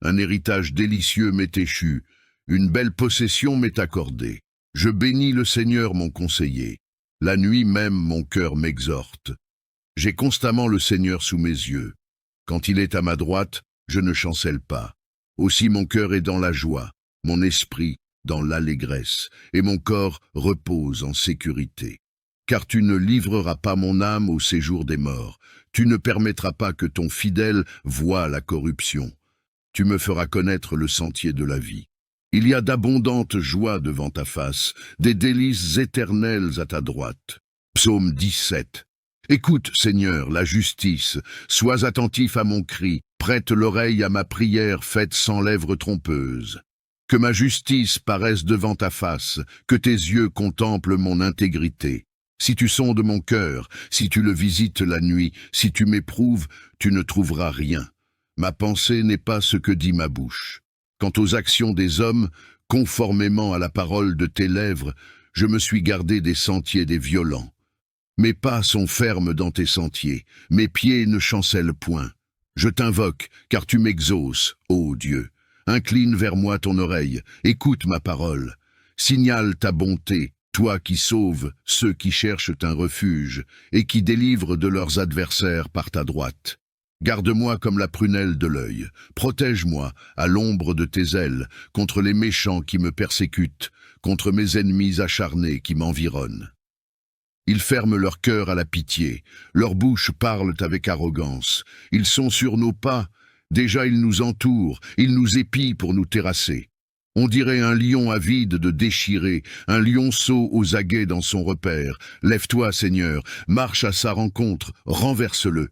Un héritage délicieux m'est échu, une belle possession m'est accordée. Je bénis le Seigneur mon conseiller, la nuit même mon cœur m'exhorte. J'ai constamment le Seigneur sous mes yeux. Quand il est à ma droite, je ne chancelle pas. Aussi mon cœur est dans la joie, mon esprit dans l'allégresse, et mon corps repose en sécurité. Car tu ne livreras pas mon âme au séjour des morts, tu ne permettras pas que ton fidèle voie la corruption. Tu me feras connaître le sentier de la vie. Il y a d'abondantes joies devant ta face, des délices éternelles à ta droite. Psaume 17. Écoute, Seigneur, la justice, sois attentif à mon cri, prête l'oreille à ma prière faite sans lèvres trompeuses. Que ma justice paraisse devant ta face, que tes yeux contemplent mon intégrité. Si tu sondes mon cœur, si tu le visites la nuit, si tu m'éprouves, tu ne trouveras rien. Ma pensée n'est pas ce que dit ma bouche. Quant aux actions des hommes, conformément à la parole de tes lèvres, je me suis gardé des sentiers des violents. Mes pas sont fermes dans tes sentiers, mes pieds ne chancellent point. Je t'invoque, car tu m'exauces, ô Dieu. Incline vers moi ton oreille, écoute ma parole. Signale ta bonté, toi qui sauves ceux qui cherchent un refuge et qui délivres de leurs adversaires par ta droite. Garde-moi comme la prunelle de l'œil, protège-moi à l'ombre de tes ailes, contre les méchants qui me persécutent, contre mes ennemis acharnés qui m'environnent. Ils ferment leur cœur à la pitié, leurs bouches parlent avec arrogance. Ils sont sur nos pas, déjà ils nous entourent, ils nous épient pour nous terrasser. On dirait un lion avide de déchirer, un lionceau aux aguets dans son repère. Lève-toi, Seigneur, marche à sa rencontre, renverse-le.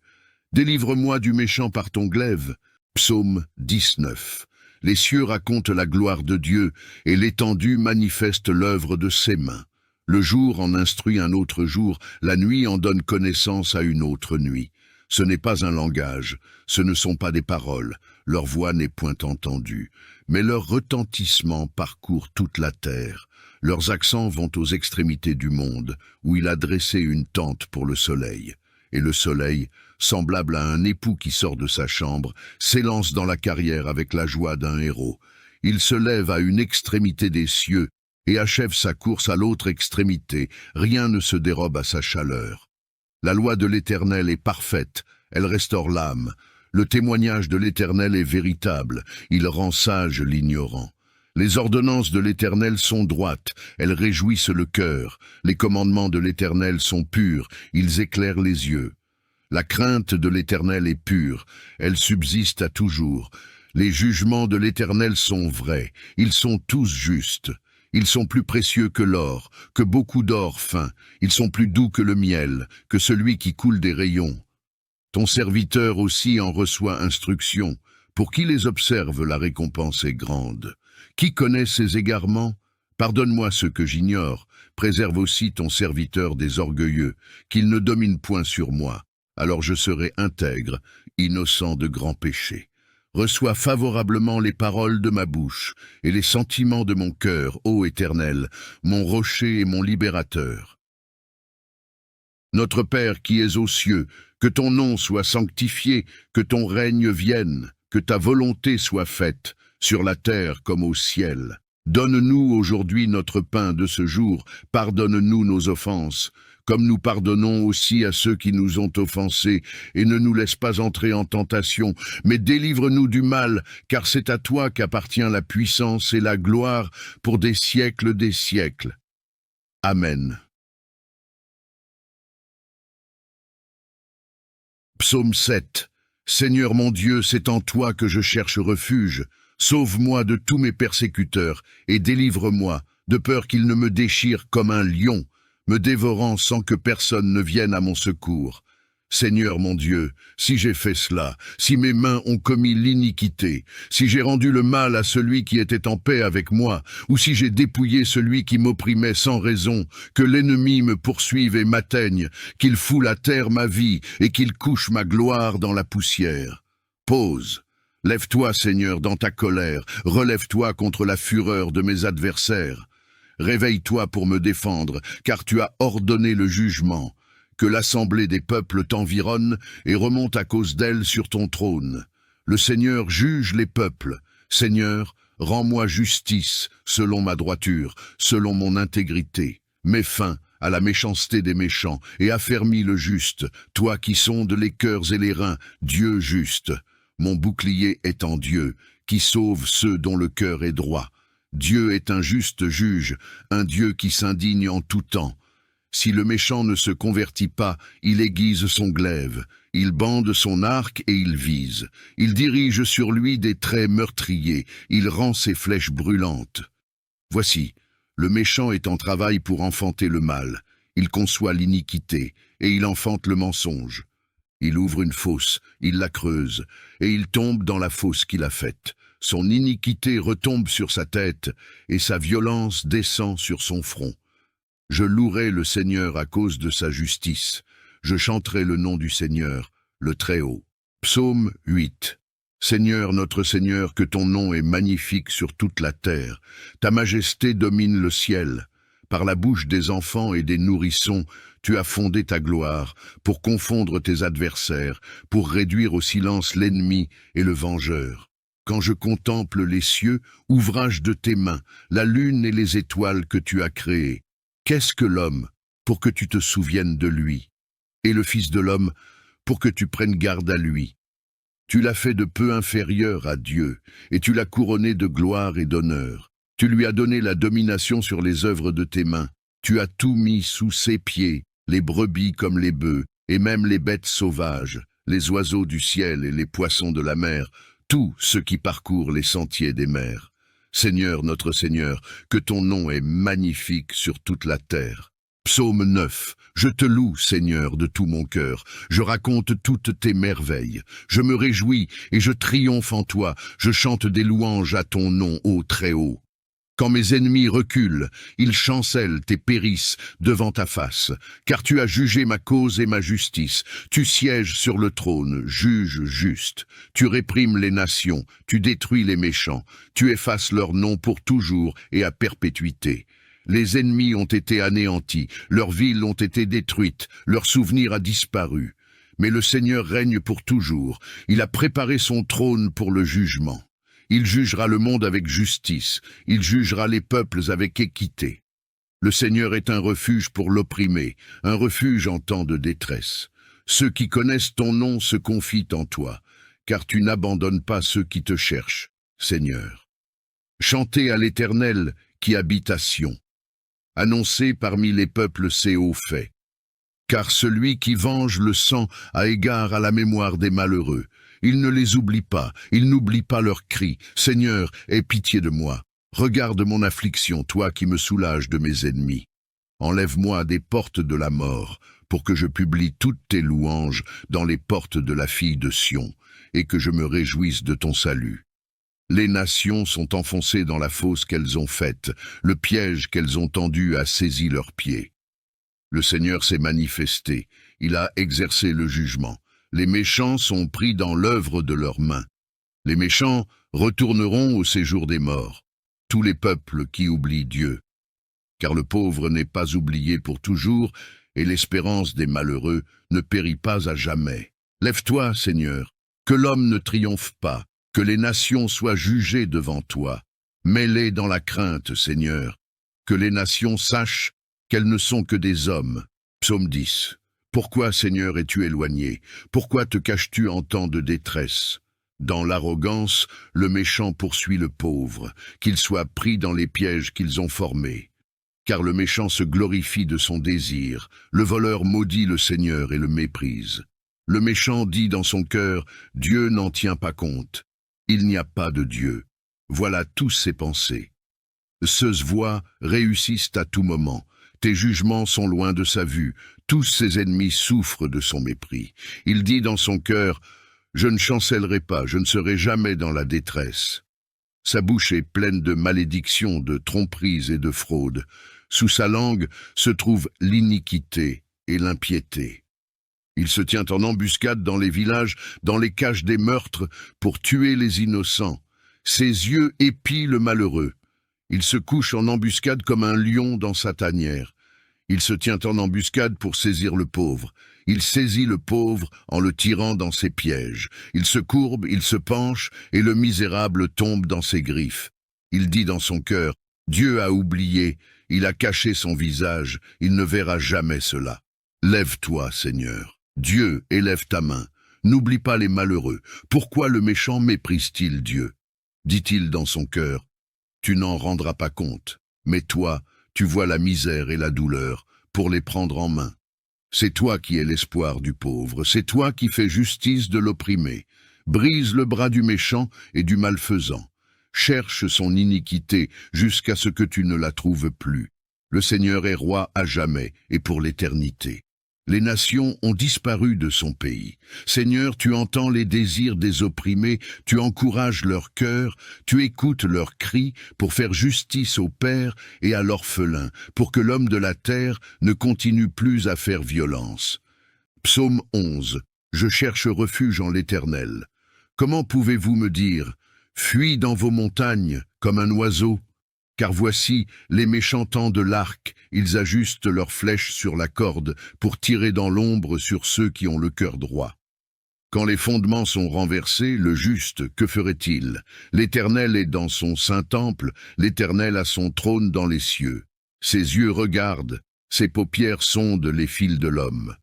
Délivre-moi du méchant par ton glaive. Psaume 19. Les cieux racontent la gloire de Dieu, et l'étendue manifeste l'œuvre de ses mains. Le jour en instruit un autre jour, la nuit en donne connaissance à une autre nuit. Ce n'est pas un langage, ce ne sont pas des paroles, leur voix n'est point entendue, mais leur retentissement parcourt toute la terre. Leurs accents vont aux extrémités du monde, où il a dressé une tente pour le soleil. Et le soleil, semblable à un époux qui sort de sa chambre, s'élance dans la carrière avec la joie d'un héros. Il se lève à une extrémité des cieux, et achève sa course à l'autre extrémité, rien ne se dérobe à sa chaleur. La loi de l'Éternel est parfaite, elle restaure l'âme. Le témoignage de l'Éternel est véritable, il rend sage l'ignorant. Les ordonnances de l'Éternel sont droites, elles réjouissent le cœur. Les commandements de l'Éternel sont purs, ils éclairent les yeux. La crainte de l'Éternel est pure, elle subsiste à toujours. Les jugements de l'Éternel sont vrais, ils sont tous justes. Ils sont plus précieux que l'or, que beaucoup d'or fin. Ils sont plus doux que le miel, que celui qui coule des rayons. Ton serviteur aussi en reçoit instruction. Pour qui les observe, la récompense est grande. Qui connaît ses égarements? Pardonne-moi ce que j'ignore. Préserve aussi ton serviteur des orgueilleux, qu'il ne domine point sur moi. Alors je serai intègre, innocent de grands péchés. Reçois favorablement les paroles de ma bouche et les sentiments de mon cœur, ô Éternel, mon rocher et mon libérateur. Notre Père qui es aux cieux, que ton nom soit sanctifié, que ton règne vienne, que ta volonté soit faite, sur la terre comme au ciel. Donne-nous aujourd'hui notre pain de ce jour, pardonne-nous nos offenses, comme nous pardonnons aussi à ceux qui nous ont offensés, et ne nous laisse pas entrer en tentation, mais délivre-nous du mal, car c'est à toi qu'appartient la puissance et la gloire pour des siècles des siècles. Amen. Psaume 7. Seigneur mon Dieu, c'est en toi que je cherche refuge. Sauve-moi de tous mes persécuteurs et délivre-moi, de peur qu'ils ne me déchirent comme un lion, me dévorant sans que personne ne vienne à mon secours. Seigneur mon Dieu, si j'ai fait cela, si mes mains ont commis l'iniquité, si j'ai rendu le mal à celui qui était en paix avec moi, ou si j'ai dépouillé celui qui m'opprimait sans raison, que l'ennemi me poursuive et m'atteigne, qu'il foule à terre ma vie et qu'il couche ma gloire dans la poussière. Pause. Lève-toi, Seigneur, dans ta colère, relève-toi contre la fureur de mes adversaires. Réveille-toi pour me défendre, car tu as ordonné le jugement. Que l'assemblée des peuples t'environne et remonte à cause d'elle sur ton trône. Le Seigneur juge les peuples. Seigneur, rends-moi justice selon ma droiture, selon mon intégrité. Mets fin à la méchanceté des méchants et affermis le juste, toi qui sondes les cœurs et les reins, Dieu juste. Mon bouclier est en Dieu, qui sauve ceux dont le cœur est droit. Dieu est un juste juge, un Dieu qui s'indigne en tout temps. Si le méchant ne se convertit pas, il aiguise son glaive, il bande son arc et il vise. Il dirige sur lui des traits meurtriers, il rend ses flèches brûlantes. Voici, le méchant est en travail pour enfanter le mal. Il conçoit l'iniquité et il enfante le mensonge. Il ouvre une fosse, il la creuse, et il tombe dans la fosse qu'il a faite. Son iniquité retombe sur sa tête, et sa violence descend sur son front. Je louerai le Seigneur à cause de sa justice. Je chanterai le nom du Seigneur, le Très-Haut. Psaume 8. Seigneur, notre Seigneur, que ton nom est magnifique sur toute la terre. Ta majesté domine le ciel. Par la bouche des enfants et des nourrissons, tu as fondé ta gloire, pour confondre tes adversaires, pour réduire au silence l'ennemi et le vengeur. Quand je contemple les cieux, ouvrage de tes mains, la lune et les étoiles que tu as créées, qu'est-ce que l'homme, pour que tu te souviennes de lui, et le Fils de l'homme, pour que tu prennes garde à lui? Tu l'as fait de peu inférieur à Dieu, et tu l'as couronné de gloire et d'honneur. Tu lui as donné la domination sur les œuvres de tes mains. Tu as tout mis sous ses pieds, les brebis comme les bœufs, et même les bêtes sauvages, les oiseaux du ciel et les poissons de la mer, tous ceux qui parcourent les sentiers des mers. Seigneur, notre Seigneur, que ton nom est magnifique sur toute la terre. Psaume 9. Je te loue, Seigneur, de tout mon cœur. Je raconte toutes tes merveilles. Je me réjouis et je triomphe en toi. Je chante des louanges à ton nom, ô Très-Haut. Quand mes ennemis reculent, ils chancellent et périssent devant ta face, car tu as jugé ma cause et ma justice. Tu sièges sur le trône, juge juste. Tu réprimes les nations, tu détruis les méchants. Tu effaces leur nom pour toujours et à perpétuité. Les ennemis ont été anéantis, leurs villes ont été détruites, leur souvenir a disparu. Mais le Seigneur règne pour toujours. Il a préparé son trône pour le jugement. Il jugera le monde avec justice, il jugera les peuples avec équité. Le Seigneur est un refuge pour l'opprimé, un refuge en temps de détresse. Ceux qui connaissent ton nom se confient en toi, car tu n'abandonnes pas ceux qui te cherchent, Seigneur. Chantez à l'Éternel qui habite à Sion. Annoncez parmi les peuples ses hauts faits. Car celui qui venge le sang a égard à la mémoire des malheureux. Il ne les oublie pas, il n'oublie pas leurs cris. Seigneur, aie pitié de moi. Regarde mon affliction, toi qui me soulages de mes ennemis. Enlève-moi des portes de la mort, pour que je publie toutes tes louanges dans les portes de la fille de Sion, et que je me réjouisse de ton salut. Les nations sont enfoncées dans la fosse qu'elles ont faite, le piège qu'elles ont tendu a saisi leurs pieds. Le Seigneur s'est manifesté, il a exercé le jugement. Les méchants sont pris dans l'œuvre de leurs mains. Les méchants retourneront au séjour des morts, tous les peuples qui oublient Dieu. Car le pauvre n'est pas oublié pour toujours, et l'espérance des malheureux ne périt pas à jamais. Lève-toi, Seigneur, que l'homme ne triomphe pas, que les nations soient jugées devant toi. Mets-les dans la crainte, Seigneur, que les nations sachent qu'elles ne sont que des hommes. Psaume 10. Pourquoi, Seigneur, es-tu éloigné? Pourquoi te caches-tu en temps de détresse? Dans l'arrogance, le méchant poursuit le pauvre, qu'il soit pris dans les pièges qu'ils ont formés. Car le méchant se glorifie de son désir, le voleur maudit le Seigneur et le méprise. Le méchant dit dans son cœur, Dieu n'en tient pas compte. Il n'y a pas de Dieu. Voilà tous ses pensées. Ses voies réussissent à tout moment. Tes jugements sont loin de sa vue. Tous ses ennemis souffrent de son mépris. Il dit dans son cœur, « Je ne chancellerai pas, je ne serai jamais dans la détresse. » Sa bouche est pleine de malédictions, de tromperies et de fraudes. Sous sa langue se trouve l'iniquité et l'impiété. Il se tient en embuscade dans les villages, dans les caches des meurtres, pour tuer les innocents. Ses yeux épient le malheureux. Il se couche en embuscade comme un lion dans sa tanière. Il se tient en embuscade pour saisir le pauvre. Il saisit le pauvre en le tirant dans ses pièges. Il se courbe, il se penche, et le misérable tombe dans ses griffes. Il dit dans son cœur, « Dieu a oublié, il a caché son visage, il ne verra jamais cela. Lève-toi, Seigneur. Dieu, élève ta main. N'oublie pas les malheureux. Pourquoi le méchant méprise-t-il Dieu? Dit-il dans son cœur, « Tu n'en rendras pas compte, mais toi, tu vois la misère et la douleur pour les prendre en main. C'est toi qui es l'espoir du pauvre, c'est toi qui fais justice de l'opprimé. Brise le bras du méchant et du malfaisant. Cherche son iniquité jusqu'à ce que tu ne la trouves plus. Le Seigneur est roi à jamais et pour l'éternité. Les nations ont disparu de son pays. Seigneur, tu entends les désirs des opprimés, tu encourages leur cœur, tu écoutes leurs cris pour faire justice au père et à l'orphelin, pour que l'homme de la terre ne continue plus à faire violence. Psaume 11. Je cherche refuge en l'Éternel. Comment pouvez-vous me dire, fuis dans vos montagnes comme un oiseau? Car voici, les méchants tendent l'arc, ils ajustent leurs flèches sur la corde pour tirer dans l'ombre sur ceux qui ont le cœur droit. Quand les fondements sont renversés, le juste, que ferait-il? L'Éternel est dans son saint temple, l'Éternel a son trône dans les cieux. Ses yeux regardent, ses paupières sondent les fils de l'homme.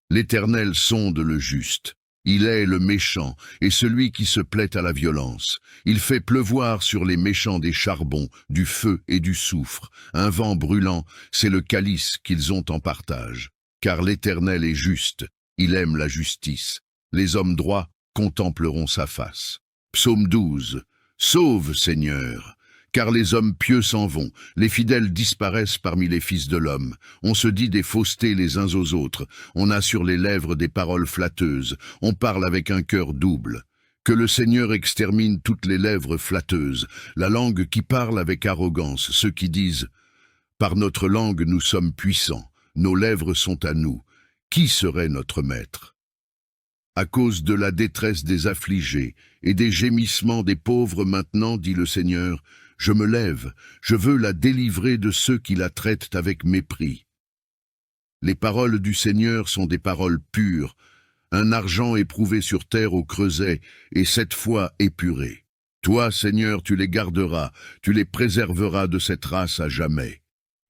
L'Éternel sonde le juste. Il est le méchant et celui qui se plaît à la violence. Il fait pleuvoir sur les méchants des charbons, du feu et du soufre. Un vent brûlant, c'est le calice qu'ils ont en partage. Car l'Éternel est juste, il aime la justice. Les hommes droits contempleront sa face. Psaume 12. Sauve, Seigneur! Car les hommes pieux s'en vont, les fidèles disparaissent parmi les fils de l'homme. On se dit des faussetés les uns aux autres, on a sur les lèvres des paroles flatteuses, on parle avec un cœur double. Que le Seigneur extermine toutes les lèvres flatteuses, la langue qui parle avec arrogance, ceux qui disent « Par notre langue nous sommes puissants, nos lèvres sont à nous. Qui serait notre maître ?» À cause de la détresse des affligés et des gémissements des pauvres maintenant, dit le Seigneur, je me lève, je veux la délivrer de ceux qui la traitent avec mépris. Les paroles du Seigneur sont des paroles pures, un argent éprouvé sur terre au creuset et 7 fois épuré. Toi, Seigneur, tu les garderas, tu les préserveras de cette race à jamais.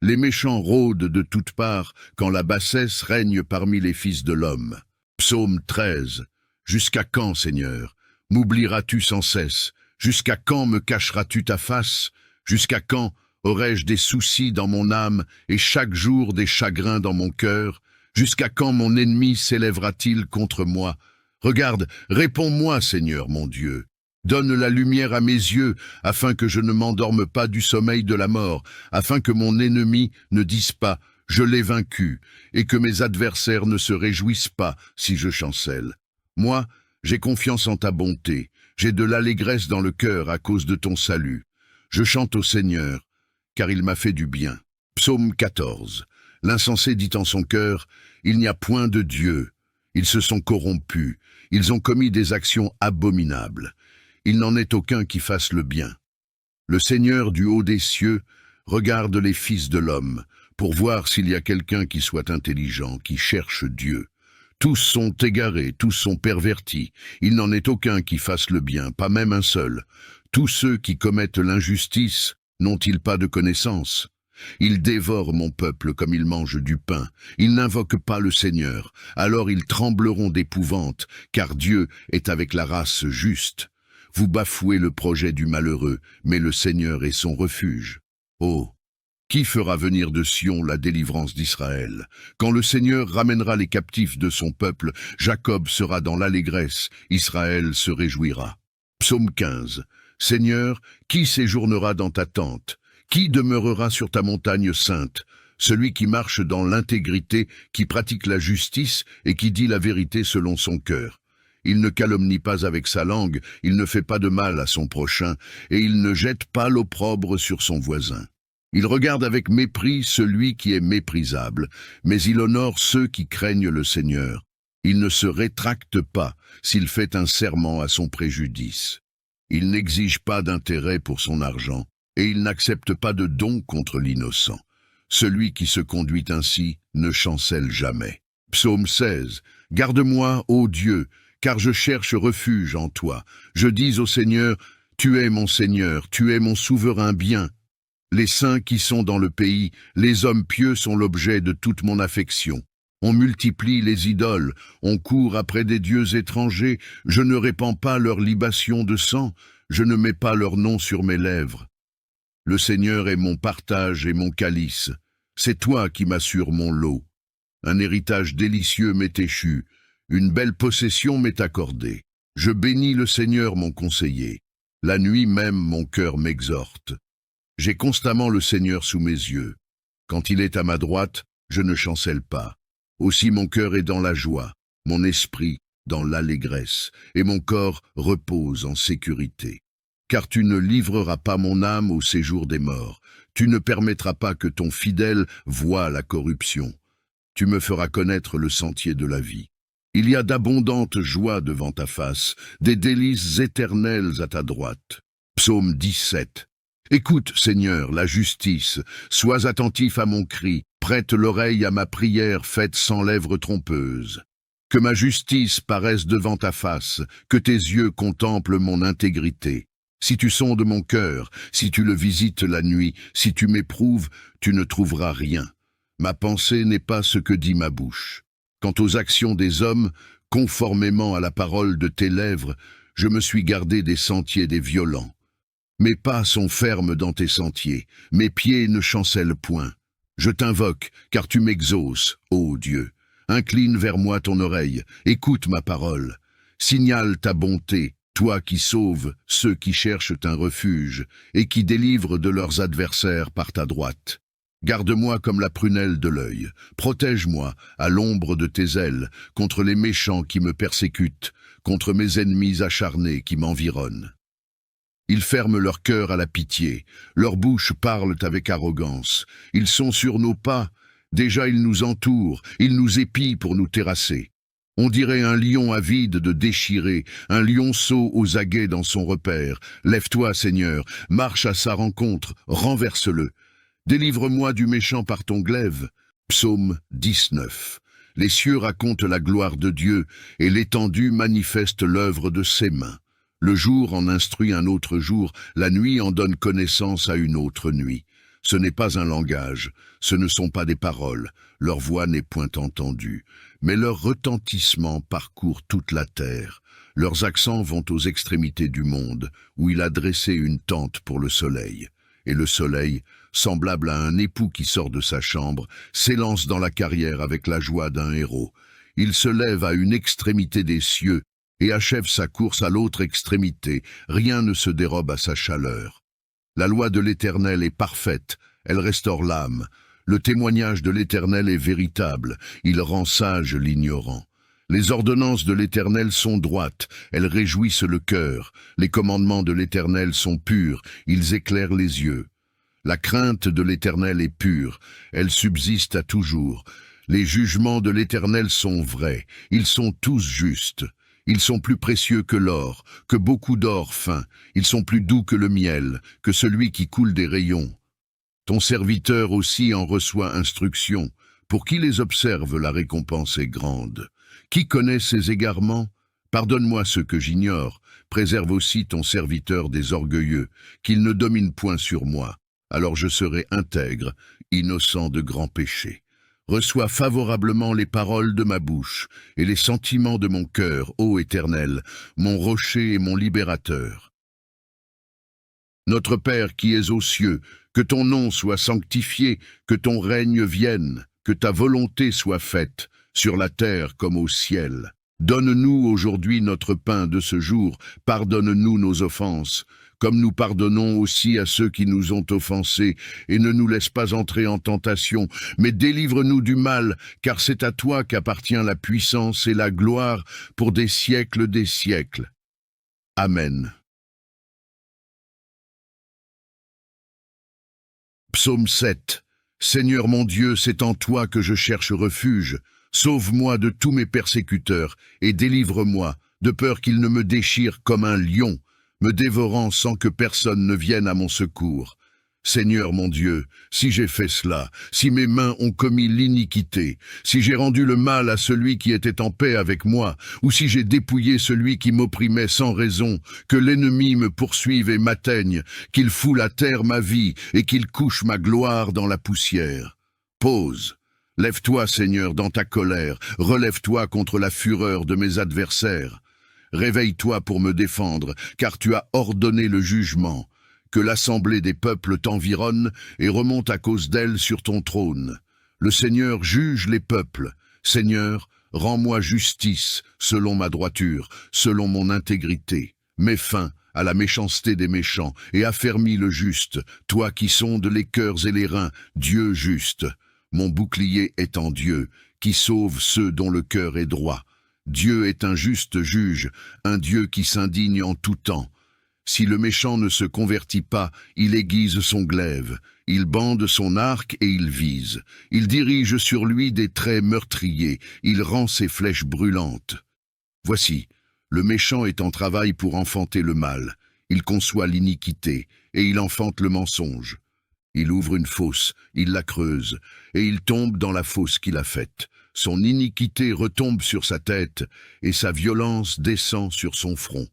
Les méchants rôdent de toutes parts quand la bassesse règne parmi les fils de l'homme. Psaume 13. Jusqu'à quand, Seigneur, m'oublieras-tu sans cesse? Jusqu'à quand me cacheras-tu ta face? Jusqu'à quand aurai-je des soucis dans mon âme et chaque jour des chagrins dans mon cœur? Jusqu'à quand mon ennemi s'élèvera-t-il contre moi? Regarde, réponds-moi, Seigneur mon Dieu. Donne la lumière à mes yeux, afin que je ne m'endorme pas du sommeil de la mort, afin que mon ennemi ne dise pas « Je l'ai vaincu » et que mes adversaires ne se réjouissent pas si je chancelle. Moi, j'ai confiance en ta bonté. J'ai de l'allégresse dans le cœur à cause de ton salut. Je chante au Seigneur, car il m'a fait du bien. Psaume 14. L'insensé dit en son cœur, « Il n'y a point de Dieu. » Ils se sont corrompus. Ils ont commis des actions abominables. Il n'en est aucun qui fasse le bien. Le Seigneur du haut des cieux regarde les fils de l'homme pour voir s'il y a quelqu'un qui soit intelligent, qui cherche Dieu. Tous sont égarés, tous sont pervertis. Il n'en est aucun qui fasse le bien, pas même un seul. Tous ceux qui commettent l'injustice n'ont-ils pas de connaissance? Ils dévorent mon peuple comme ils mangent du pain. Ils n'invoquent pas le Seigneur. Alors ils trembleront d'épouvante, car Dieu est avec la race juste. Vous bafouez le projet du malheureux, mais le Seigneur est son refuge. Oh! Qui fera venir de Sion la délivrance d'Israël? Quand le Seigneur ramènera les captifs de son peuple, Jacob sera dans l'allégresse, Israël se réjouira. Psaume 15. Seigneur, qui séjournera dans ta tente? Qui demeurera sur ta montagne sainte? Celui qui marche dans l'intégrité, qui pratique la justice et qui dit la vérité selon son cœur. Il ne calomnie pas avec sa langue, il ne fait pas de mal à son prochain, et il ne jette pas l'opprobre sur son voisin. Il regarde avec mépris celui qui est méprisable, mais il honore ceux qui craignent le Seigneur. Il ne se rétracte pas s'il fait un serment à son préjudice. Il n'exige pas d'intérêt pour son argent, et il n'accepte pas de don contre l'innocent. Celui qui se conduit ainsi ne chancelle jamais. Psaume 16. Garde-moi, ô Dieu, car je cherche refuge en toi. Je dis au Seigneur, tu es mon Seigneur, tu es mon souverain bien. Les saints qui sont dans le pays, les hommes pieux sont l'objet de toute mon affection. On multiplie les idoles, on court après des dieux étrangers, je ne répands pas leur libation de sang, je ne mets pas leur nom sur mes lèvres. Le Seigneur est mon partage et mon calice, c'est toi qui m'assures mon lot. Un héritage délicieux m'est échu, une belle possession m'est accordée. Je bénis le Seigneur mon conseiller, la nuit même mon cœur m'exhorte. J'ai constamment le Seigneur sous mes yeux. Quand il est à ma droite, je ne chancelle pas. Aussi mon cœur est dans la joie, mon esprit dans l'allégresse, et mon corps repose en sécurité. Car tu ne livreras pas mon âme au séjour des morts. Tu ne permettras pas que ton fidèle voie la corruption. Tu me feras connaître le sentier de la vie. Il y a d'abondantes joies devant ta face, des délices éternelles à ta droite. Psaume 17. Écoute, Seigneur, la justice, sois attentif à mon cri, prête l'oreille à ma prière faite sans lèvres trompeuses. Que ma justice paraisse devant ta face, que tes yeux contemplent mon intégrité. Si tu sondes mon cœur, si tu le visites la nuit, si tu m'éprouves, tu ne trouveras rien. Ma pensée n'est pas ce que dit ma bouche. Quant aux actions des hommes, conformément à la parole de tes lèvres, je me suis gardé des sentiers des violents. Mes pas sont fermes dans tes sentiers, mes pieds ne chancellent point. Je t'invoque, car tu m'exauces, ô Dieu. Incline vers moi ton oreille, écoute ma parole. Signale ta bonté, toi qui sauves ceux qui cherchent un refuge et qui délivrent de leurs adversaires par ta droite. Garde-moi comme la prunelle de l'œil, protège-moi à l'ombre de tes ailes contre les méchants qui me persécutent, contre mes ennemis acharnés qui m'environnent. Ils ferment leur cœur à la pitié, leurs bouches parlent avec arrogance. Ils sont sur nos pas, déjà ils nous entourent, ils nous épient pour nous terrasser. On dirait un lion avide de déchirer, un lionceau aux aguets dans son repère. Lève-toi, Seigneur, marche à sa rencontre, renverse-le. Délivre-moi du méchant par ton glaive. Psaume 19. Les cieux racontent la gloire de Dieu, et l'étendue manifeste l'œuvre de ses mains. Le jour en instruit un autre jour, la nuit en donne connaissance à une autre nuit. Ce n'est pas un langage, ce ne sont pas des paroles, leur voix n'est point entendue, mais leur retentissement parcourt toute la terre. Leurs accents vont aux extrémités du monde, où il a dressé une tente pour le soleil. Et le soleil, semblable à un époux qui sort de sa chambre, s'élance dans la carrière avec la joie d'un héros. Il se lève à une extrémité des cieux, et achève sa course à l'autre extrémité, rien ne se dérobe à sa chaleur. La loi de l'Éternel est parfaite, elle restaure l'âme. Le témoignage de l'Éternel est véritable, il rend sage l'ignorant. Les ordonnances de l'Éternel sont droites, elles réjouissent le cœur. Les commandements de l'Éternel sont purs, ils éclairent les yeux. La crainte de l'Éternel est pure, elle subsiste à toujours. Les jugements de l'Éternel sont vrais, ils sont tous justes. Ils sont plus précieux que l'or, que beaucoup d'or fin. Ils sont plus doux que le miel, que celui qui coule des rayons. Ton serviteur aussi en reçoit instruction. Pour qui les observe, la récompense est grande. Qui connaît ses égarements? Pardonne-moi ceux que j'ignore. Préserve aussi ton serviteur des orgueilleux, qu'il ne domine point sur moi. Alors je serai intègre, innocent de grands péchés. Reçois favorablement les paroles de ma bouche et les sentiments de mon cœur, ô Éternel, mon rocher et mon libérateur. Notre Père qui es aux cieux, que ton nom soit sanctifié, que ton règne vienne, que ta volonté soit faite, sur la terre comme au ciel. Donne-nous aujourd'hui notre pain de ce jour, pardonne-nous nos offenses, comme nous pardonnons aussi à ceux qui nous ont offensés, et ne nous laisse pas entrer en tentation, mais délivre-nous du mal, car c'est à toi qu'appartient la puissance et la gloire pour des siècles des siècles. Amen. Psaume 7. Seigneur mon Dieu, c'est en toi que je cherche refuge. Sauve-moi de tous mes persécuteurs, et délivre-moi, de peur qu'ils ne me déchirent comme un lion, me dévorant sans que personne ne vienne à mon secours. Seigneur mon Dieu, si j'ai fait cela, si mes mains ont commis l'iniquité, si j'ai rendu le mal à celui qui était en paix avec moi, ou si j'ai dépouillé celui qui m'opprimait sans raison, que l'ennemi me poursuive et m'atteigne, qu'il foule à terre ma vie et qu'il couche ma gloire dans la poussière. Pause. Lève-toi, Seigneur, dans ta colère, relève-toi contre la fureur de mes adversaires. Réveille-toi pour me défendre, car tu as ordonné le jugement. Que l'assemblée des peuples t'environne et remonte à cause d'elle sur ton trône. Le Seigneur juge les peuples. Seigneur, rends-moi justice selon ma droiture, selon mon intégrité. Mets fin à la méchanceté des méchants et affermis le juste, toi qui sondes les cœurs et les reins, Dieu juste. Mon bouclier est en Dieu, qui sauve ceux dont le cœur est droit. Dieu est un juste juge, un Dieu qui s'indigne en tout temps. Si le méchant ne se convertit pas, il aiguise son glaive, il bande son arc et il vise. Il dirige sur lui des traits meurtriers, il rend ses flèches brûlantes. Voici, le méchant est en travail pour enfanter le mal. Il conçoit l'iniquité et il enfante le mensonge. Il ouvre une fosse, il la creuse, et il tombe dans la fosse qu'il a faite. Son iniquité retombe sur sa tête, et sa violence descend sur son front.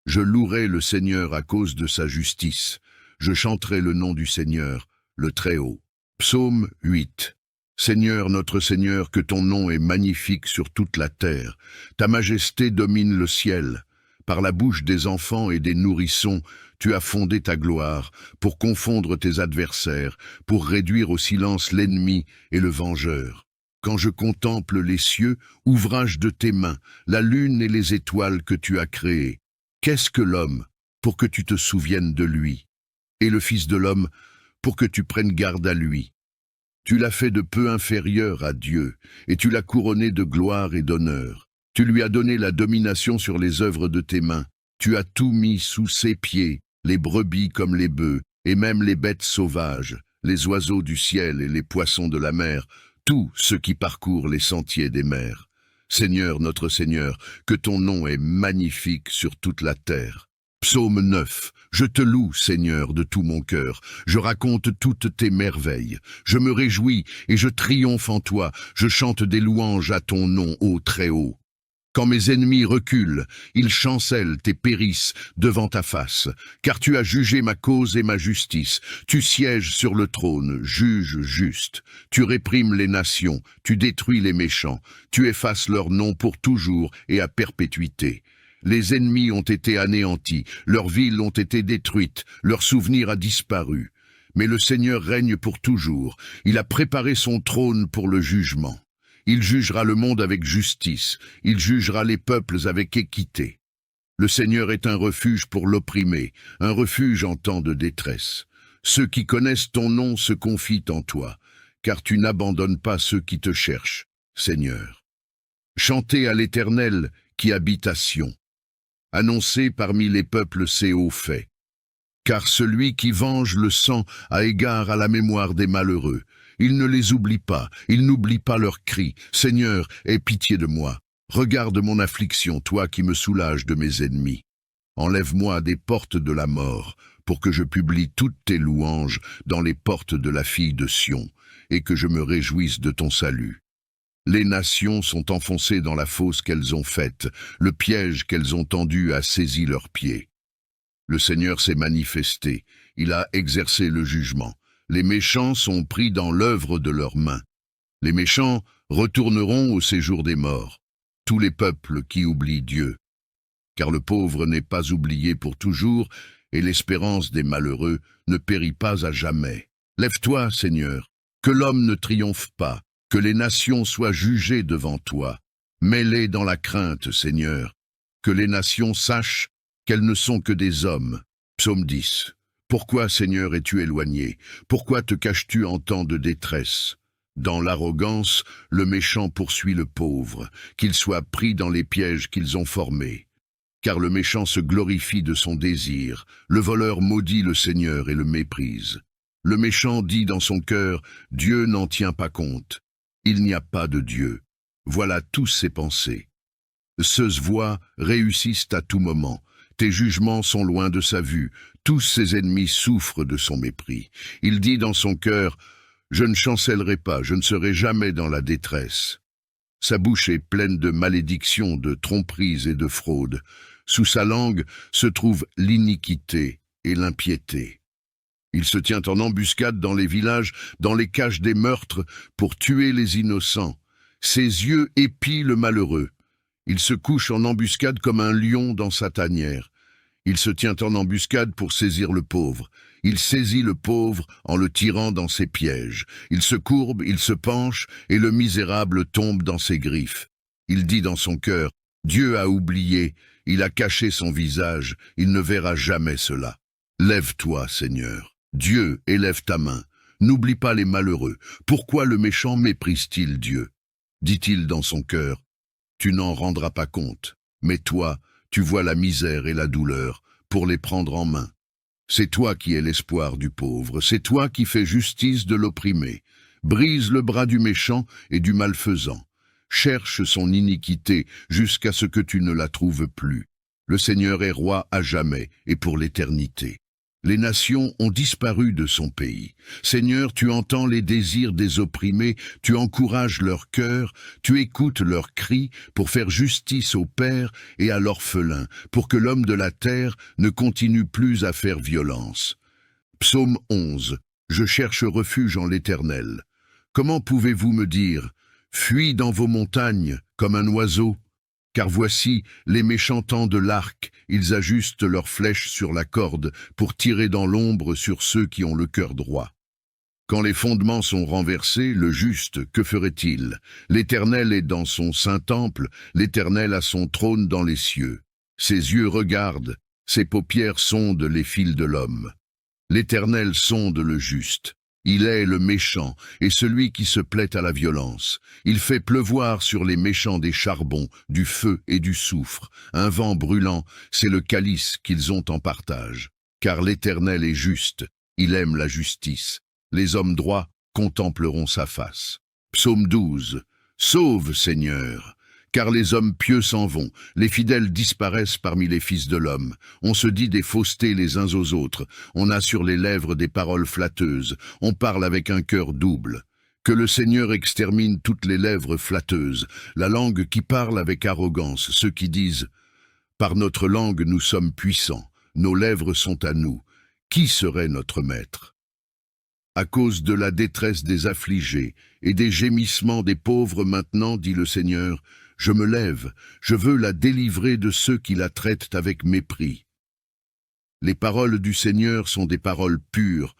Je louerai le Seigneur à cause de sa justice. Je chanterai le nom du Seigneur, le Très-Haut. Psaume 8. Seigneur, notre Seigneur, que ton nom est magnifique sur toute la terre. Ta majesté domine le ciel. Par la bouche des enfants et des nourrissons, tu as fondé ta gloire, pour confondre tes adversaires, pour réduire au silence l'ennemi et le vengeur. Quand je contemple les cieux, ouvrage de tes mains, la lune et les étoiles que tu as créées, qu'est-ce que l'homme, pour que tu te souviennes de lui, et le Fils de l'homme, pour que tu prennes garde à lui? Tu l'as fait de peu inférieur à Dieu, et tu l'as couronné de gloire et d'honneur. Tu lui as donné la domination sur les œuvres de tes mains. Tu as tout mis sous ses pieds, les brebis comme les bœufs, et même les bêtes sauvages, les oiseaux du ciel et les poissons de la mer, tout ce qui parcourt les sentiers des mers. Seigneur, notre Seigneur, que ton nom est magnifique sur toute la terre. Psaume 9. Je te loue, Seigneur, de tout mon cœur. Je raconte toutes tes merveilles. Je me réjouis et je triomphe en toi. Je chante des louanges à ton nom, ô Très-Haut. Quand mes ennemis reculent, ils chancellent et périssent devant ta face, car tu as jugé ma cause et ma justice. Tu sièges sur le trône, juge juste. Tu réprimes les nations, tu détruis les méchants. Tu effaces leur nom pour toujours et à perpétuité. Les ennemis ont été anéantis, leurs villes ont été détruites, leur souvenir a disparu. Mais le Seigneur règne pour toujours. Il a préparé son trône pour le jugement. Il jugera le monde avec justice, il jugera les peuples avec équité. Le Seigneur est un refuge pour l'opprimé, un refuge en temps de détresse. Ceux qui connaissent ton nom se confient en toi, car tu n'abandonnes pas ceux qui te cherchent, Seigneur. Chantez à l'Éternel qui habite à Sion. Annoncez parmi les peuples ses hauts faits. Car celui qui venge le sang a égard à la mémoire des malheureux. Il ne les oublie pas, il n'oublie pas leurs cris. Seigneur, aie pitié de moi. Regarde mon affliction, toi qui me soulages de mes ennemis. Enlève-moi des portes de la mort, pour que je publie toutes tes louanges dans les portes de la fille de Sion, et que je me réjouisse de ton salut. Les nations sont enfoncées dans la fosse qu'elles ont faite, le piège qu'elles ont tendu a saisi leurs pieds. Le Seigneur s'est manifesté, il a exercé le jugement. Les méchants sont pris dans l'œuvre de leurs mains. Les méchants retourneront au séjour des morts, tous les peuples qui oublient Dieu. Car le pauvre n'est pas oublié pour toujours, et l'espérance des malheureux ne périt pas à jamais. Lève-toi, Seigneur, que l'homme ne triomphe pas, que les nations soient jugées devant toi. Mets-les dans la crainte, Seigneur, que les nations sachent qu'elles ne sont que des hommes. Psaume 10. Pourquoi, Seigneur, es-tu éloigné? Pourquoi te caches-tu en temps de détresse? Dans l'arrogance, le méchant poursuit le pauvre, qu'il soit pris dans les pièges qu'ils ont formés. Car le méchant se glorifie de son désir, le voleur maudit le Seigneur et le méprise. Le méchant dit dans son cœur, Dieu n'en tient pas compte. Il n'y a pas de Dieu. Voilà tous ses pensées. Ceux voix réussissent à tout moment. Tes jugements sont loin de sa vue. Tous ses ennemis souffrent de son mépris. Il dit dans son cœur, je ne chancellerai pas, je ne serai jamais dans la détresse. Sa bouche est pleine de malédictions, de tromperies et de fraudes. Sous sa langue se trouve l'iniquité et l'impiété. Il se tient en embuscade dans les villages, dans les caches des meurtres, pour tuer les innocents. Ses yeux épient le malheureux. Il se couche en embuscade comme un lion dans sa tanière. Il se tient en embuscade pour saisir le pauvre. Il saisit le pauvre en le tirant dans ses pièges. Il se courbe, il se penche, et le misérable tombe dans ses griffes. Il dit dans son cœur, Dieu a oublié, il a caché son visage, il ne verra jamais cela. Lève-toi, Seigneur. Dieu, élève ta main. N'oublie pas les malheureux. Pourquoi le méchant méprise-t-il Dieu? Dit-il dans son cœur, tu n'en rendras pas compte, mais toi, tu vois la misère et la douleur pour les prendre en main. C'est toi qui es l'espoir du pauvre, c'est toi qui fais justice de l'opprimé. Brise le bras du méchant et du malfaisant. Cherche son iniquité jusqu'à ce que tu ne la trouves plus. Le Seigneur est roi à jamais et pour l'éternité. Les nations ont disparu de son pays. Seigneur, tu entends les désirs des opprimés, tu encourages leur cœur, tu écoutes leurs cris pour faire justice au père et à l'orphelin, pour que l'homme de la terre ne continue plus à faire violence. Psaume 11. Je cherche refuge en l'Éternel. Comment pouvez-vous me dire, fuis dans vos montagnes comme un oiseau? Car voici, les méchants tendent l'arc, ils ajustent leurs flèches sur la corde pour tirer dans l'ombre sur ceux qui ont le cœur droit. Quand les fondements sont renversés, le juste, que ferait-il? L'Éternel est dans son saint temple, l'Éternel a son trône dans les cieux. Ses yeux regardent, ses paupières sondent les fils de l'homme. L'Éternel sonde le juste. Il est le méchant et celui qui se plaît à la violence. Il fait pleuvoir sur les méchants des charbons, du feu et du soufre. Un vent brûlant, c'est le calice qu'ils ont en partage. Car l'Éternel est juste, il aime la justice. Les hommes droits contempleront sa face. Psaume 12. Sauve, Seigneur! Car les hommes pieux s'en vont, les fidèles disparaissent parmi les fils de l'homme. On se dit des faussetés les uns aux autres, on a sur les lèvres des paroles flatteuses, on parle avec un cœur double. Que le Seigneur extermine toutes les lèvres flatteuses, la langue qui parle avec arrogance, ceux qui disent « Par notre langue nous sommes puissants, nos lèvres sont à nous. Qui serait notre maître ?» À cause de la détresse des affligés et des gémissements des pauvres maintenant, dit le Seigneur, je me lève, je veux la délivrer de ceux qui la traitent avec mépris. Les paroles du Seigneur sont des paroles pures,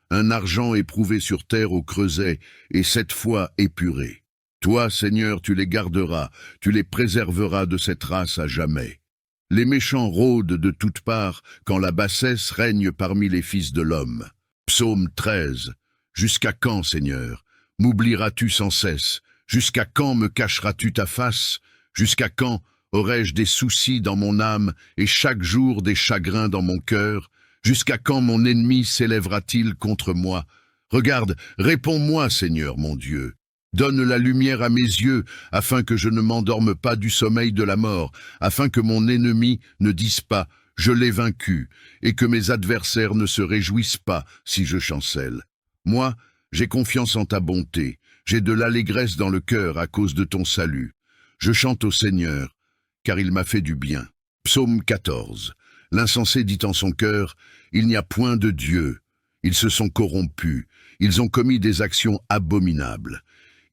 un argent éprouvé sur terre au creuset et 7 fois épuré. Toi, Seigneur, tu les garderas, tu les préserveras de cette race à jamais. Les méchants rôdent de toutes parts quand la bassesse règne parmi les fils de l'homme. Psaume 13. Jusqu'à quand, Seigneur, m'oublieras-tu sans cesse? Jusqu'à quand me cacheras-tu ta face? Jusqu'à quand aurai-je des soucis dans mon âme et chaque jour des chagrins dans mon cœur? Jusqu'à quand mon ennemi s'élèvera-t-il contre moi? Regarde, réponds-moi, Seigneur mon Dieu. Donne la lumière à mes yeux, afin que je ne m'endorme pas du sommeil de la mort, afin que mon ennemi ne dise pas « Je l'ai vaincu » et que mes adversaires ne se réjouissent pas si je chancelle. Moi, j'ai confiance en ta bonté. J'ai de l'allégresse dans le cœur à cause de ton salut. Je chante au Seigneur, car il m'a fait du bien. Psaume 14. L'insensé dit en son cœur, il n'y a point de Dieu. Ils se sont corrompus, ils ont commis des actions abominables.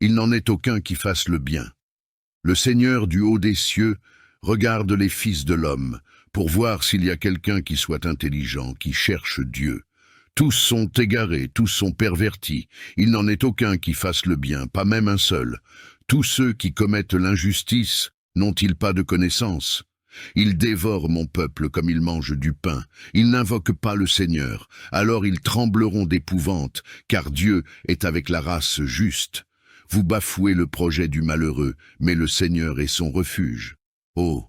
Il n'en est aucun qui fasse le bien. Le Seigneur du haut des cieux regarde les fils de l'homme, pour voir s'il y a quelqu'un qui soit intelligent, qui cherche Dieu. Tous sont égarés, tous sont pervertis. Il n'en est aucun qui fasse le bien, pas même un seul. Tous ceux qui commettent l'injustice n'ont-ils pas de connaissance? Ils dévorent mon peuple comme ils mangent du pain. Ils n'invoquent pas le Seigneur. Alors ils trembleront d'épouvante, car Dieu est avec la race juste. Vous bafouez le projet du malheureux, mais le Seigneur est son refuge. Oh!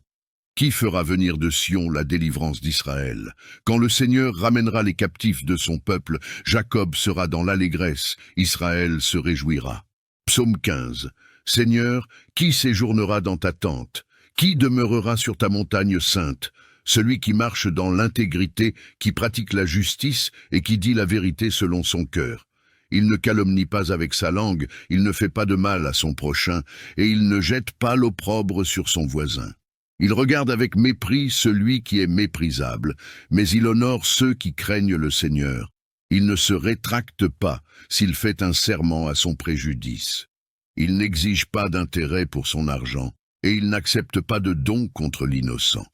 Qui fera venir de Sion la délivrance d'Israël? Quand le Seigneur ramènera les captifs de son peuple, Jacob sera dans l'allégresse, Israël se réjouira. Psaume 15. Seigneur, qui séjournera dans ta tente? Qui demeurera sur ta montagne sainte? Celui qui marche dans l'intégrité, qui pratique la justice et qui dit la vérité selon son cœur. Il ne calomnie pas avec sa langue, il ne fait pas de mal à son prochain, et il ne jette pas l'opprobre sur son voisin. Il regarde avec mépris celui qui est méprisable, mais il honore ceux qui craignent le Seigneur. Il ne se rétracte pas s'il fait un serment à son préjudice. Il n'exige pas d'intérêt pour son argent, et il n'accepte pas de don contre l'innocent.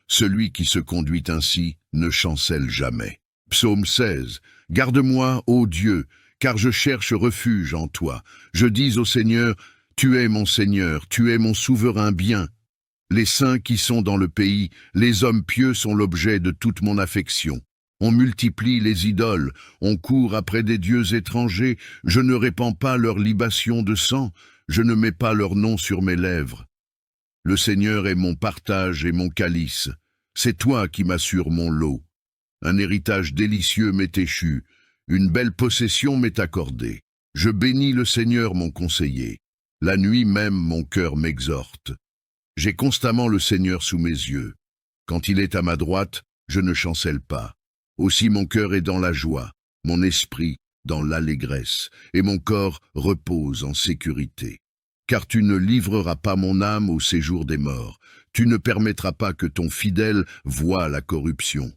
Celui qui se conduit ainsi ne chancelle jamais. Psaume 16. Garde-moi, ô Dieu, car je cherche refuge en toi. Je dis au Seigneur, tu es mon Seigneur, tu es mon souverain bien. Les saints qui sont dans le pays, les hommes pieux sont l'objet de toute mon affection. On multiplie les idoles, on court après des dieux étrangers, je ne répands pas leur libation de sang, je ne mets pas leur nom sur mes lèvres. Le Seigneur est mon partage et mon calice, c'est toi qui m'assures mon lot. Un héritage délicieux m'est échu, une belle possession m'est accordée. Je bénis le Seigneur mon conseiller, la nuit même mon cœur m'exhorte. J'ai constamment le Seigneur sous mes yeux. Quand il est à ma droite, je ne chancelle pas. Aussi mon cœur est dans la joie, mon esprit dans l'allégresse, et mon corps repose en sécurité. Car tu ne livreras pas mon âme au séjour des morts. Tu ne permettras pas que ton fidèle voie la corruption.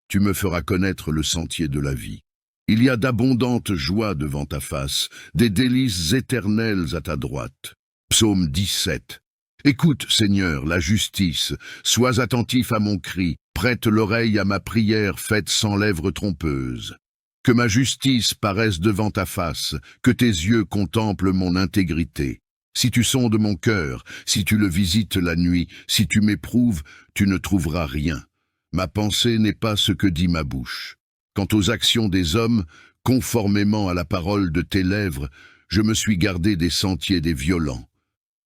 Tu me feras connaître le sentier de la vie. Il y a d'abondantes joies devant ta face, des délices éternelles à ta droite. Psaume 17. Écoute, Seigneur, la justice, sois attentif à mon cri, prête l'oreille à ma prière faite sans lèvres trompeuses. Que ma justice paraisse devant ta face, que tes yeux contemplent mon intégrité. Si tu sondes mon cœur, si tu le visites la nuit, si tu m'éprouves, tu ne trouveras rien. Ma pensée n'est pas ce que dit ma bouche. Quant aux actions des hommes, conformément à la parole de tes lèvres, je me suis gardé des sentiers des violents.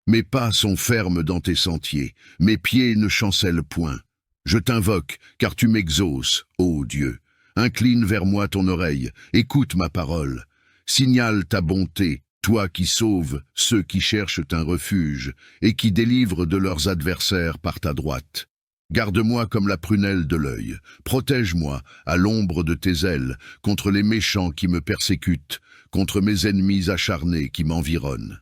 Mes pas sont fermes dans tes sentiers, mes pieds ne chancellent point. Je t'invoque, car tu m'exauces, ô Dieu. Incline vers moi ton oreille, écoute ma parole. Signale ta bonté, toi qui sauves ceux qui cherchent un refuge et qui délivres de leurs adversaires par ta droite. Garde-moi comme la prunelle de l'œil, protège-moi à l'ombre de tes ailes contre les méchants qui me persécutent, contre mes ennemis acharnés qui m'environnent.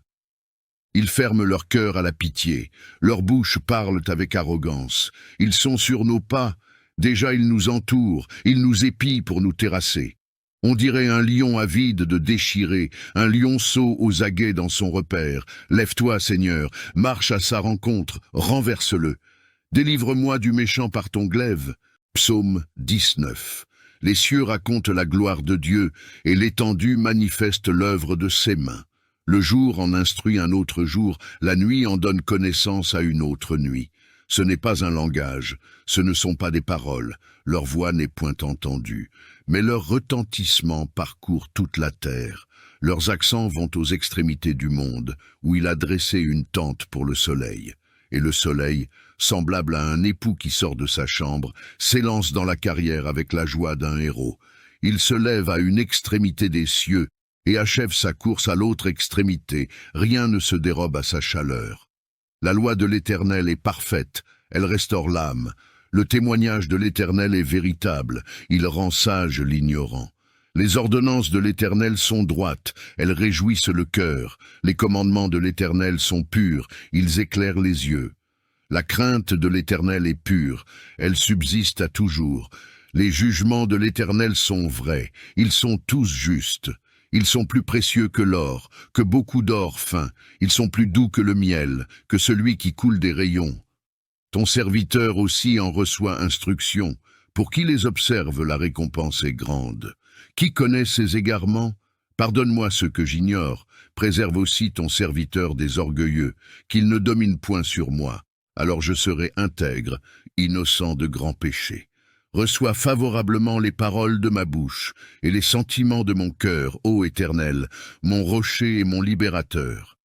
Ils ferment leur cœur à la pitié, leurs bouches parlent avec arrogance. Ils sont sur nos pas, déjà ils nous entourent, ils nous épient pour nous terrasser. On dirait un lion avide de déchirer, un lionceau aux aguets dans son repère. Lève-toi, Seigneur, marche à sa rencontre, renverse-le. Délivre-moi du méchant par ton glaive. Psaume 19. Les cieux racontent la gloire de Dieu, et l'étendue manifeste l'œuvre de ses mains. Le jour en instruit un autre jour, la nuit en donne connaissance à une autre nuit. Ce n'est pas un langage, ce ne sont pas des paroles, leur voix n'est point entendue, mais leur retentissement parcourt toute la terre. Leurs accents vont aux extrémités du monde, où il a dressé une tente pour le soleil. Et le soleil, semblable à un époux qui sort de sa chambre, s'élance dans la carrière avec la joie d'un héros. Il se lève à une extrémité des cieux, et achève sa course à l'autre extrémité, rien ne se dérobe à sa chaleur. La loi de l'Éternel est parfaite, elle restaure l'âme. Le témoignage de l'Éternel est véritable, il rend sage l'ignorant. Les ordonnances de l'Éternel sont droites, elles réjouissent le cœur. Les commandements de l'Éternel sont purs, ils éclairent les yeux. La crainte de l'Éternel est pure, elle subsiste à toujours. Les jugements de l'Éternel sont vrais, ils sont tous justes. Ils sont plus précieux que l'or, que beaucoup d'or fin. Ils sont plus doux que le miel, que celui qui coule des rayons. Ton serviteur aussi en reçoit instruction. Pour qui les observe, la récompense est grande. Qui connaît ses égarements? Pardonne-moi ce que j'ignore, préserve aussi ton serviteur des orgueilleux, qu'il ne domine point sur moi. Alors je serai intègre, innocent de grands péchés. Reçois favorablement les paroles de ma bouche et les sentiments de mon cœur, ô Éternel, mon rocher et mon libérateur.